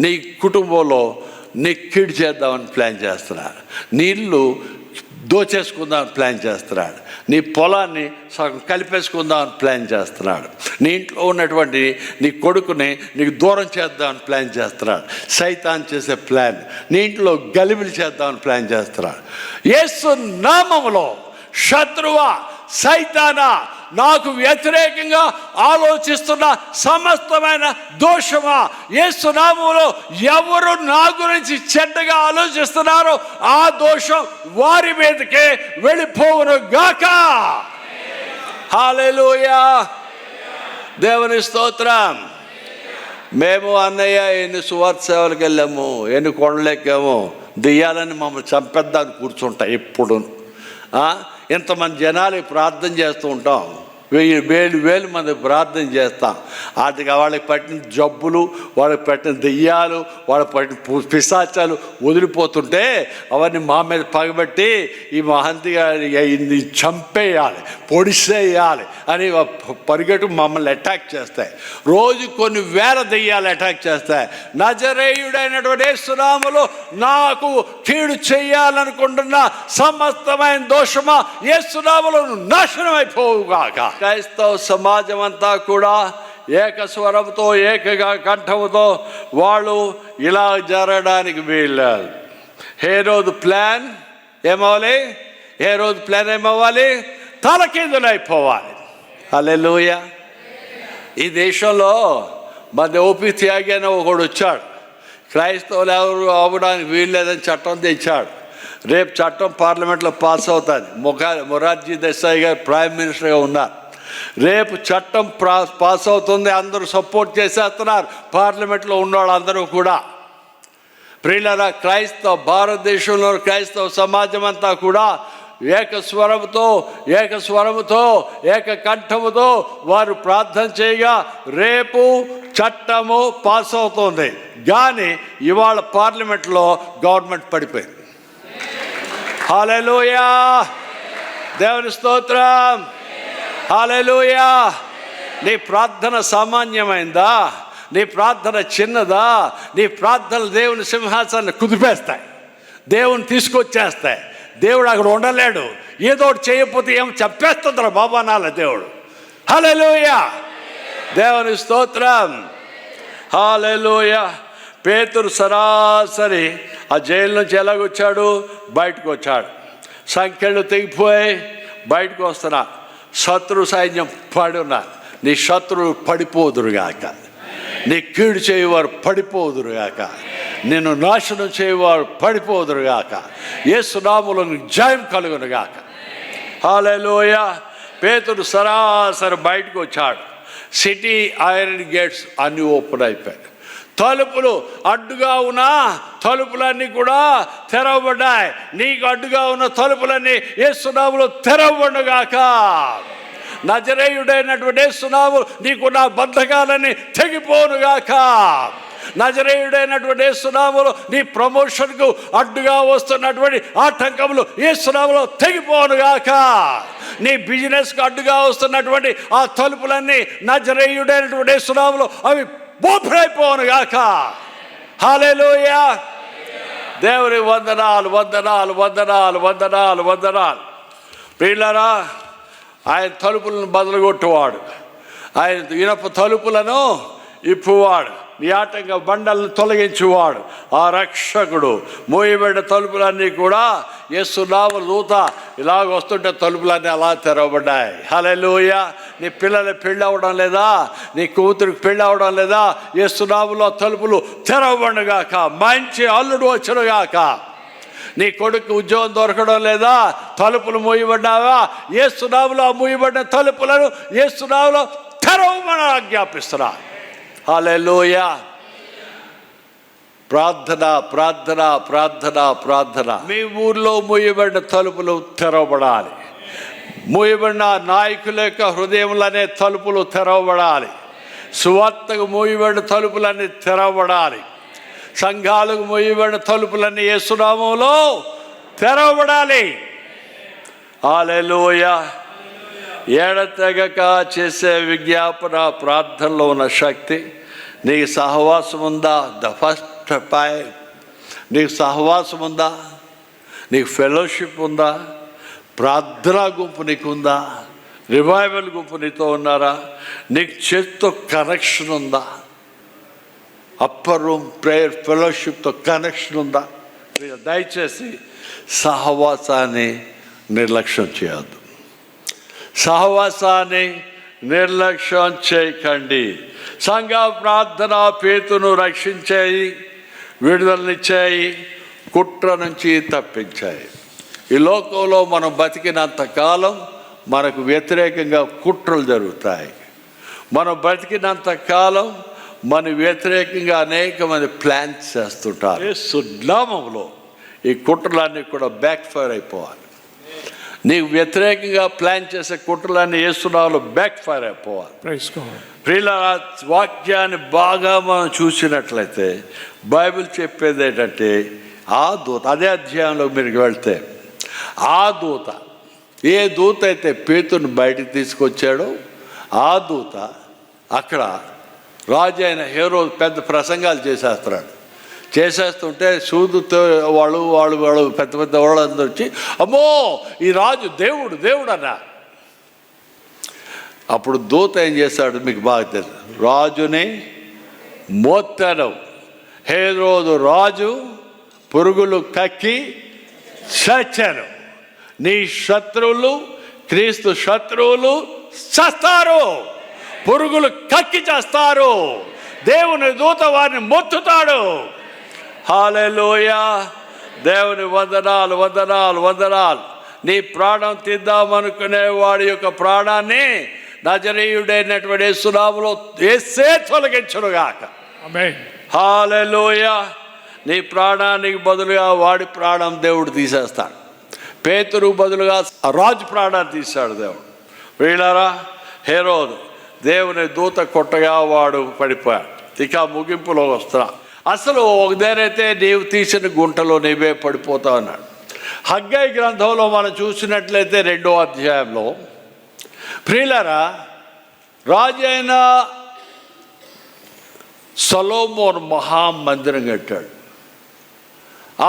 నీ కుటుంబంలో నీ కీడు చేద్దామని ప్లాన్ చేస్తున్నాడు. నీ ఇల్లు దోచేసుకుందామని ప్లాన్ చేస్తున్నాడు. నీ పొలాన్ని సగం కలిపేసుకుందామని ప్లాన్ చేస్తున్నాడు. నీ ఇంట్లో ఉన్నటువంటి నీ కొడుకుని నీకు దూరం చేద్దామని ప్లాన్ చేస్తున్నాడు. సైతాన్ చేసే ప్లాన్. నీ ఇంట్లో గలిబిలి చేద్దామని ప్లాన్ చేస్తున్నాడు. యేసు నామములో శత్రువా, సైతానా, నాకు వ్యతిరేకంగా ఆలోచిస్తున్న సమస్తమైన దోషమా, యేసు నామములో ఎవరు నా గురించి చెడ్డగా ఆలోచిస్తున్నారో ఆ దోషం వారి మీదకే వెళ్ళిపోవును గాక. హల్లెలూయా. దేవుని స్తోత్రం. మేము అన్నయ్య ఎన్ని సువార్త సేవలకు వెళ్ళాము, ఎన్ని కొండలెక్కాము, దెయ్యాలని మమ్మల్ని చంపేద్దాన్ని కూర్చుంటాం ఎప్పుడు. ఇంతమంది జనాలు ప్రార్థన చేస్తూ ఉంటాం, వేలు మంది ప్రార్థన చేస్తాం. వాళ్ళకి పట్టిన జబ్బులు, వాళ్ళకి పట్టిన దెయ్యాలు, వాళ్ళకి పట్టిన పిశాచాలు వదిలిపోతుంటే అవన్నీ మా మీద పగబట్టి ఈ మహంతి గారిని చంపేయాలి, పొడిసేయాలి అని పరిగెట్టు మమ్మల్ని అటాక్ చేస్తాయి. రోజు కొన్ని వేల దెయ్యాలు అటాక్ చేస్తాయి. నజరేయుడైనటువంటి యేసు నామములో నాకు కీడు చేయాలనుకుంటున్న సమస్తమైన దోషమా యేసు నామములో నాశనం అయిపోవుగాక. క్రైస్తవ సమాజం అంతా కూడా ఏకస్వరంతో, ఏకగా కంఠముతో వాళ్ళు ఇలా జరగడానికి వీల్లేదు. హేరోదు ప్లాన్ ఏమవ్వాలి? హేరోదు ప్లాన్ ఏమవ్వాలి? తలకిందులైపోవాలి. హల్లెలూయా. ఈ దేశంలో మన ఓపి త్యాగి అని ఒకడు వచ్చాడు. క్రైస్తవులు ఎవరు అవ్వడానికి వీల్లేదని చట్టం తెచ్చాడు. రేపు చట్టం పార్లమెంట్లో పాస్ అవుతుంది. మొరార్జీ దేశాయ్ గారు ప్రైమ్ మినిస్టర్గా ఉన్నారు. రేపు చట్టం పాస్ అవుతుంది. అందరూ సపోర్ట్ చేసేస్తున్నారు పార్లమెంట్లో ఉన్నవాళ్ళు అందరూ కూడా. ప్రియులారా, భారతదేశంలో క్రైస్తవ సమాజం అంతా కూడా ఏకస్వరముతో ఏకకంఠముతో వారు ప్రార్థన చేయగా రేపు చట్టము పాస్ అవుతుంది. కానీ ఇవాళ పార్లమెంట్లో గవర్నమెంట్ పడిపోయింది. హల్లెలూయా, దేవుని స్తోత్రం. హల్లెలూయా. నీ ప్రార్థన సామాన్యమైందా? నీ ప్రార్థన చిన్నదా? నీ ప్రార్థనలు దేవుని సింహాసనాన్ని కుదిపేస్తాయి, దేవుని తీసుకొచ్చేస్తాయి. దేవుడు అక్కడ ఉండలేడు. ఏదో ఒకటి చేయకపోతే ఏం చెప్పేస్తుంటారు బాబా నాల దేవుడు. హల్లెలూయా, దేవుని స్తోత్రం. హల్లెలూయా. పేతురు సరాసరి ఆ జైలు నుంచి ఎలాగొచ్చాడు? బయటకు వచ్చాడు. సంఖ్యలు తెగిపోయి బయటకు వస్తున్నా. శత్రు సైన్యం పడున్నారు. నీ శత్రువులు పడిపోదురుగాక, నీ కీడు చేయవారు పడిపోదురుగాక, నిన్ను నాశనం చేయవారు పడిపోదురుగాక. యేసు నామములో జయం కలుగునుగాక. హల్లెలూయా. పేతురు సరాసరి బయటకు వచ్చాడు. సిటీ ఐరన్ గేట్స్ అన్నీ ఓపెన్ అయిపోయాయి. తలుపులు అడ్డుగా ఉన్న తలుపులన్నీ కూడా తెరవబడ్డాయి. నీకు అడ్డుగా ఉన్న తలుపులన్నీ యేసు నామములో తెరవబడుగాక. నజరేయుడైనటువంటి యేసు నామములో నీకున్న బంధకాలన్నీ తెగిపోనుగాక. నజరేయుడైనటువంటి యేసు నామములో నీ ప్రమోషన్కు అడ్డుగా వస్తున్నటువంటి ఆటంకములు యేసు నామములో తెగిపోనుగాక. నీ బిజినెస్కు అడ్డుగా వస్తున్నటువంటి ఆ తలుపులన్నీ నజరేయుడైనటువంటి యేసు నామములో అవి బోధైపోనుగాక. హల్లెలూయా. దేవుని వందనాలు, వందనాలు, వందనాలు, వందనాలు, వందనాలు. ప్రియులారా, ఆయన తలుపులను బదలుగొట్టువాడు. ఆయన ఇనప తలుపులను ఇప్పువాడు. నీ ఆటంక బండలను తొలగించువాడు ఆ రక్షకుడు. మూయబడిన తలుపులన్నీ కూడా యేసు నామములో దూత ఇలాగ వస్తుంటే తలుపులన్నీ అలా తెరవబడ్డాయి. హల్లెలూయా. నీ పిల్లలు పెళ్ళి అవ్వడం లేదా? నీ కూతురికి పెళ్ళి అవ్వడం లేదా? యేసు నామములో తలుపులు తెరవబడుగాక. మంచి అల్లుడు వచ్చునుగాక. నీ కొడుకు ఉద్యోగం దొరకడం లేదా? తలుపులు మూయబడ్డావా? యేసు నామములో మూయబడిన తలుపులను యేసు నామములో తెరవమని ఆజ్ఞాపిస్తున్నా. హల్లెలూయా. ప్రార్థన, ప్రార్థన, ప్రార్థన, ప్రార్థన. మీ ఊర్లో మూయబడిన తలుపులు తెరవబడాలి. మూయబడిన నాయకుల యొక్క హృదయములనే తలుపులు తెరవబడాలి. సువార్తకు మూయబడిన తలుపులన్నీ తెరవబడాలి. సంఘాలకు మూయబడిన తలుపులన్నీ యేసు నామములో తెరవబడాలి. హల్లెలూయా. ఎడతెగక చేసే విజ్ఞాపన ప్రార్థనలో ఉన్న శక్తి. నీకు సహవాసం ఉందా? The first point. నీకు సహవాసం ఉందా? నీకు ఫెలోషిప్ ఉందా? ప్రార్థనా గుంపు నీకుందా? రివైవల్ గుంపు నీతో ఉన్నారా? నీకు చేతితో కనెక్షన్ ఉందా? అప్పర్ రూమ్ ప్రేయర్ ఫెలోషిప్తో కనెక్షన్ ఉందా? దయచేసి సహవాసాన్ని నిర్లక్ష్యం చేయొద్దు. సహవాసాన్ని నిర్లక్ష్యం చేయకండి. సంఘ ప్రార్థన పేతును రక్షించాయి, విడుదలనిచ్చాయి, కుట్ర నుంచి తప్పించాయి. ఈ లోకంలో మనం బతికినంత కాలం మనకు వ్యతిరేకంగా కుట్రలు జరుగుతాయి. మనం బతికినంత కాలం మన వ్యతిరేకంగా అనేక మంది ప్లాన్స్ చేస్తుంటారు. యేసు నామములో ఈ కుట్రలన్నీ కూడా బ్యాక్ ఫైర్ అయిపోవాలి. నీకు వ్యతిరేకంగా ప్లాన్ చేసే కుట్రలన్నీ యేసు నామములో బ్యాక్ ఫైర్ అయిపోవాలి. ప్రియులారా, వాక్యాన్ని బాగా మనం చూసినట్లయితే బైబిల్ చెప్పేది ఏంటంటే, ఆ దూత, అదే అధ్యాయంలో మీరు వెళ్తే, ఆ దూత, ఏ దూత అయితే పేతురుని బయటికి తీసుకొచ్చాడో ఆ దూత అక్కడ రాజు అయిన హేరోదు పెద్ద ప్రసంగాలు చేసేస్తుంటే సూదుతో వాళ్ళు పెద్ద పెద్ద వాళ్ళందరూ వచ్చి, అమ్మో ఈ రాజు దేవుడు అన్నా. అప్పుడు దూత ఏం చేశాడు మీకు బాగా తెలుసు. రాజుని మోత్తాడు. హేరోదు రాజు పురుగులు కక్కి చచ్చాను. నీ శత్రువులు, క్రీస్తు శత్రువులు చస్తారు, పురుగులు కక్కి చేస్తారు, దేవుని దూత వారిని మొత్తుతాడు. హల్లెలూయా. దేవుని వందనాలు, వందనాలు, వందనాలు. నీ ప్రాణం తీద్దామనుకునే వాడి యొక్క ప్రాణాన్ని నజరేయుడైనటువంటి యేసు నామములో యేసే తొలగించునుగాక. ఆమేన్. హల్లెలూయా. నీ ప్రాణానికి బదులుగా వాడి ప్రాణం దేవుడు తీసేస్తాడు. పేతురు బదులుగా రాజు ప్రాణాన్ని తీశాడు దేవుడు. వీళ్ళారా, హేరోదు దేవుని దూత కొట్టగా వాడు పడిపోయాడు. ఇక ముగింపులో వస్తున్నా. అసలు ఒకదేనైతే నీవు తీసిన గుంటలో నీవే పడిపోతావు అన్నాడు. హగ్గై గ్రంథంలో మనం చూసినట్లయితే 2వ అధ్యాయంలో, ప్రియులారా, రాజైన సొలొమోను మహామందిరం కట్టాడు.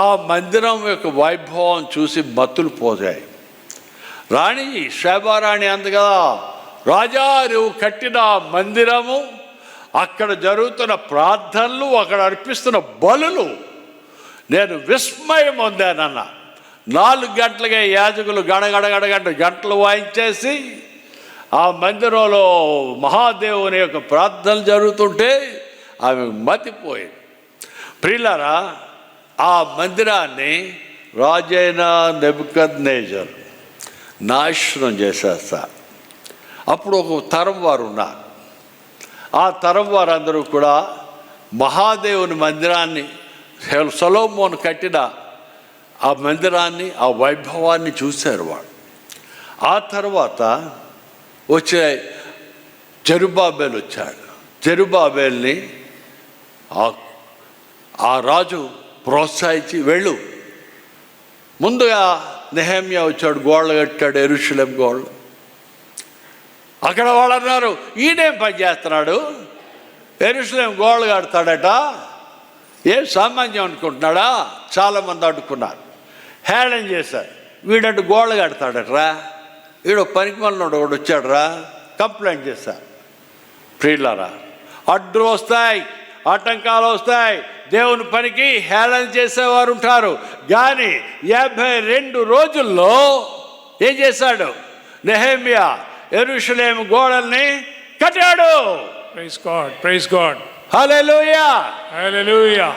ఆ మందిరం యొక్క వైభవం చూసి మత్తులు పోతాయి. రాణి శోభారాణి అంది కదా, రాజా నువ్వు కట్టిన మందిరము, అక్కడ జరుగుతున్న ప్రార్థనలు, అక్కడ అర్పిస్తున్న బలులు నేను విస్మయం పొందానన్న. 4 గంటలుగా యాజకులు గడగడగడగంట గంటలు వాయించేసి ఆ మందిరంలో మహాదేవుని యొక్క ప్రార్థనలు జరుగుతుంటే ఆమె మతిపోయింది. ప్రియులారా, ఆ మందిరాన్ని రాజైన నెబుకద్నెజరు నాశనం చేసేస్తారు. అప్పుడు ఒక తరం వారు ఉన్నారు. ఆ తరం వారందరూ కూడా మహాదేవుని మందిరాన్ని, సొలొమోను కట్టిన ఆ మందిరాన్ని, ఆ వైభవాన్ని చూశారు వాళ్ళు. ఆ తర్వాత వచ్చే జెరుబ్బాబెలు వచ్చాడు. జెరుబ్బాబెల్ని ఆ రాజు ప్రోత్సహించి వెళ్ళు. ముందుగా నెహెమ్యా వచ్చాడు, గోడలు కట్టాడు, యెరూషలేం గోడలు. అక్కడ వాళ్ళు అన్నారు, ఈయనేం పని చేస్తున్నాడు, యెరూషలేం గోడలు కడతాడట, ఏం సామాన్యం అనుకుంటున్నాడా? చాలామంది అడ్డుకున్నారు, హేళన చేశారు. వీడంటే గోడలు కడతాడట్రా, వీడు పనికి మళ్ళీ ఒకడు వచ్చాడురా, కంప్లైంట్ చేశారు. ప్రియులారా, అడ్డు వస్తాయి, ఆటంకాలు వస్తాయి, దేవుని పనికి హేళన చేసేవారు ఉంటారు. కానీ 52 రోజుల్లో ఏం చేశాడు నెహెమ్యా? యెరూషలేము గోడల్ని కట్టాడు. Praise God, praise God. హల్లెలూయా, హల్లెలూయా.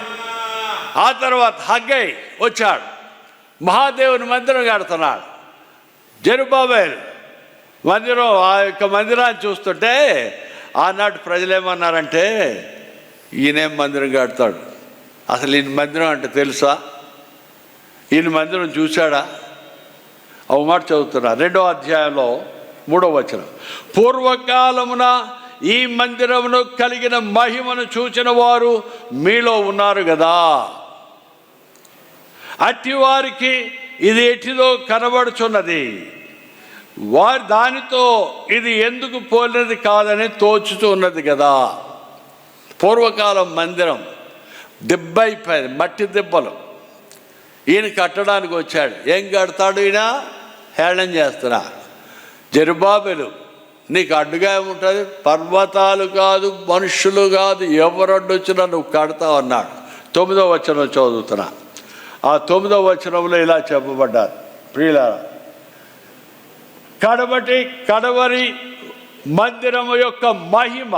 ఆ తర్వాత హగ్గై వచ్చాడు, మహాదేవుని మందిరం కడుతున్నాడు. జెరుబ్బాబెల్ మందిరం, ఆ యొక్క మందిరాన్ని చూస్తుంటే ఆనాటి ప్రజలు ఏమన్నారంటే, ఈయనేం మందిరం కడతాడు, అసలు ఈయన మందిరం అంటే తెలుసా, ఈయన మందిరం చూశాడా? ఒక మాట చదువుతున్నా, 2వ అధ్యాయంలో 3వ వచనం. పూర్వకాలమున ఈ మందిరమును కలిగిన మహిమను చూచిన వారు మీలో ఉన్నారు కదా, అట్టి వారికి ఇది ఎటిదో కనబడుచున్నది, వారి దానితో ఇది ఎందుకు పోలినది కాదని తోచుతూ ఉన్నది కదా. పూర్వకాలం మందిరం దిబ్బైపోయింది, మట్టి దిబ్బలు. ఈయన కట్టడానికి వచ్చాడు, ఏం కడతాడు ఈయన? హేళన చేస్తున్నా. జెరుబ్బాబెలు, నీకు అడ్డుగా ఏముంటుంది? పర్వతాలు కాదు, మనుషులు కాదు, ఎవరు అడ్డు వచ్చినా నువ్వు కడతావు అన్నాడు. 9వ వచనం చదువుతున్నా. ఆ 9వ వచనంలో ఇలా చెప్పబడ్డారు, ప్రియులారా, కడవరి మందిరము యొక్క మహిమ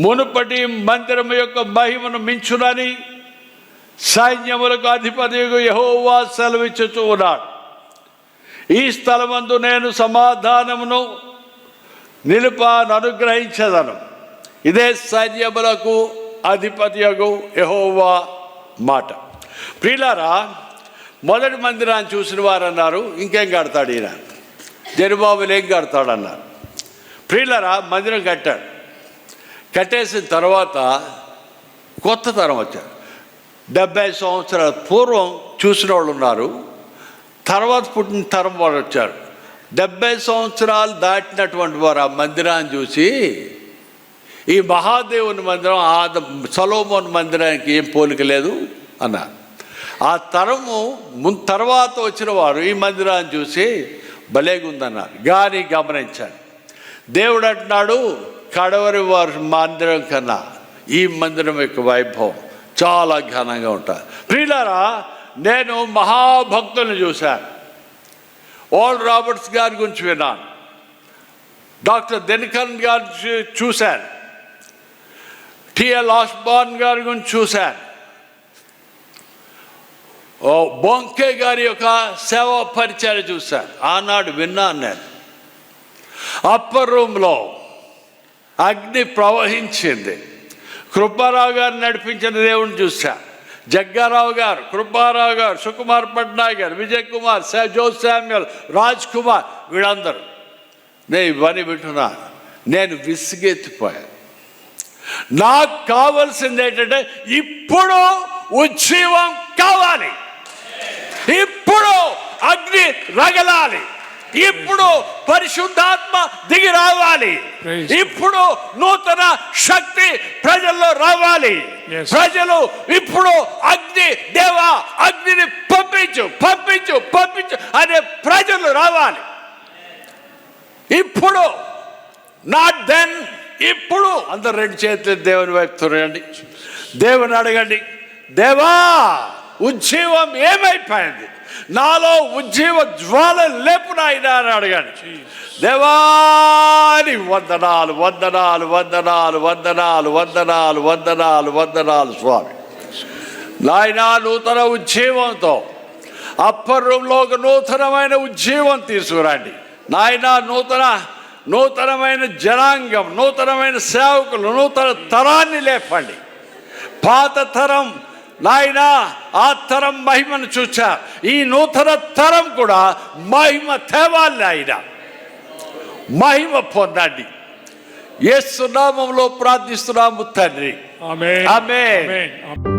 మునుపటి మందిరము యొక్క మహిమను మించునని సైన్యములకు అధిపతి యెహోవా సెలవిచ్చుచూ ఉన్నాడు. ఈ స్థలమందు నేను సమాధానమును అనుగ్రహించదను. ఇదే సైన్యములకు అధిపతియగు యెహోవా మాట. ప్రియులారా, మొదటి మందిరాన్ని చూసిన వారు అన్నారు, ఇంకేం కడతాడు ఈయన, జెరుబ్బాబెలు ఏం కడతాడు అన్నారు. ప్రియులారా, మందిరం కట్టాడు. కట్టేసిన తర్వాత కొత్త తరం వచ్చారు. 70 సంవత్సరాల పూర్వం చూసిన వాళ్ళు ఉన్నారు, తర్వాత పుట్టిన తరం వారు వచ్చారు. 70 సంవత్సరాలు దాటినటువంటి వారు ఆ మందిరాన్ని చూసి, ఈ మహాదేవుని మందిరం ఆ సొలొమోను మందిరానికి ఏం పోలిక లేదు అన్నారు. ఆ తరము తర్వాత వచ్చిన వారు ఈ మందిరాన్ని చూసి భలేగుందన్నారు. కానీ గమనించాడు, దేవుడు అంటున్నాడు, కడవరి వారి మందిరం కన్నా ఈ మందిరం యొక్క వైభవం చాలా ఘనంగా ఉంటుంది. ప్రియులారా, నేను మహాభక్తులను చూశాను, ఓల్ రాబర్ట్స్ గారి గురించి విన్నాను, డాక్టర్ దినకరన్ గారి చూశాను, టిఎల్ ఆస్బార్న్ గారి గురించి చూశాను, బొంకే గారి యొక్క సేవా పరిచయం చూశాను. ఆనాడు విన్నాను నేను. అప్పర్ రూమ్లో అగ్ని ప్రవహించింది. కృపారావు గారు నడిపించిన దేవుని చూశాను. జగ్గారావు గారు, కృపారావు గారు, సుకుమార్ పట్నాయక్ గారు, విజయ్ కుమార్, జోస్ శామ్యుల్, రాజ్ కుమార్, వీళ్ళందరూ నేను ఇవన్నీ వింటున్నాను. నేను విసిగెత్తిపోయాను. నాకు కావాల్సింది ఏంటంటే ఇప్పుడు ఉజ్జీవం కావాలి, ఇప్పుడు అగ్ని రగలాలి, ఇప్పుడు పరిశుద్ధాత్మ దిగి రావాలి, ఇప్పుడు నూతన శక్తి ప్రజల్లో రావాలి. ప్రజలు ఇప్పుడు అగ్ని, దేవా అగ్నిని పంపించు పంపించు పంపించు అనే ప్రజలు రావాలి. ఇప్పుడు, నాట్ దెన్, ఇప్పుడు. అందరు రెండు చేతులు దేవుని వైపు చూడండి, దేవుని అడగండి, దేవా ఉజ్జీవం ఏమైపోయింది, నాలో ఉజ్జీవ జ్వాల లేపు నాయనా అని అడగండి. దేవాని వందనాలు వందనాలు వందనాలు వందనాలు వందనాలు వందనాలు వందనాలు స్వామి. నాయనా నూతన ఉజ్జీవంతో అప్పర్ రూమ్లో ఒక నూతనమైన ఉజ్జీవం తీసుకురండి నాయనా. నూతనమైన జనాంగం, నూతనమైన సేవకులు, నూతన తరాన్ని లేపండి. పాత తరం నాయనా ఆ తరం మహిమను చూచా, ఈ నూతన తరం కూడా మహిమ తేవాలి. ఆయన మహిమ పొందండి. యేసు నామములో ప్రార్థిస్తున్నాము తండ్రి. ఆమేన్. ఆమేన్. ఆమేన్.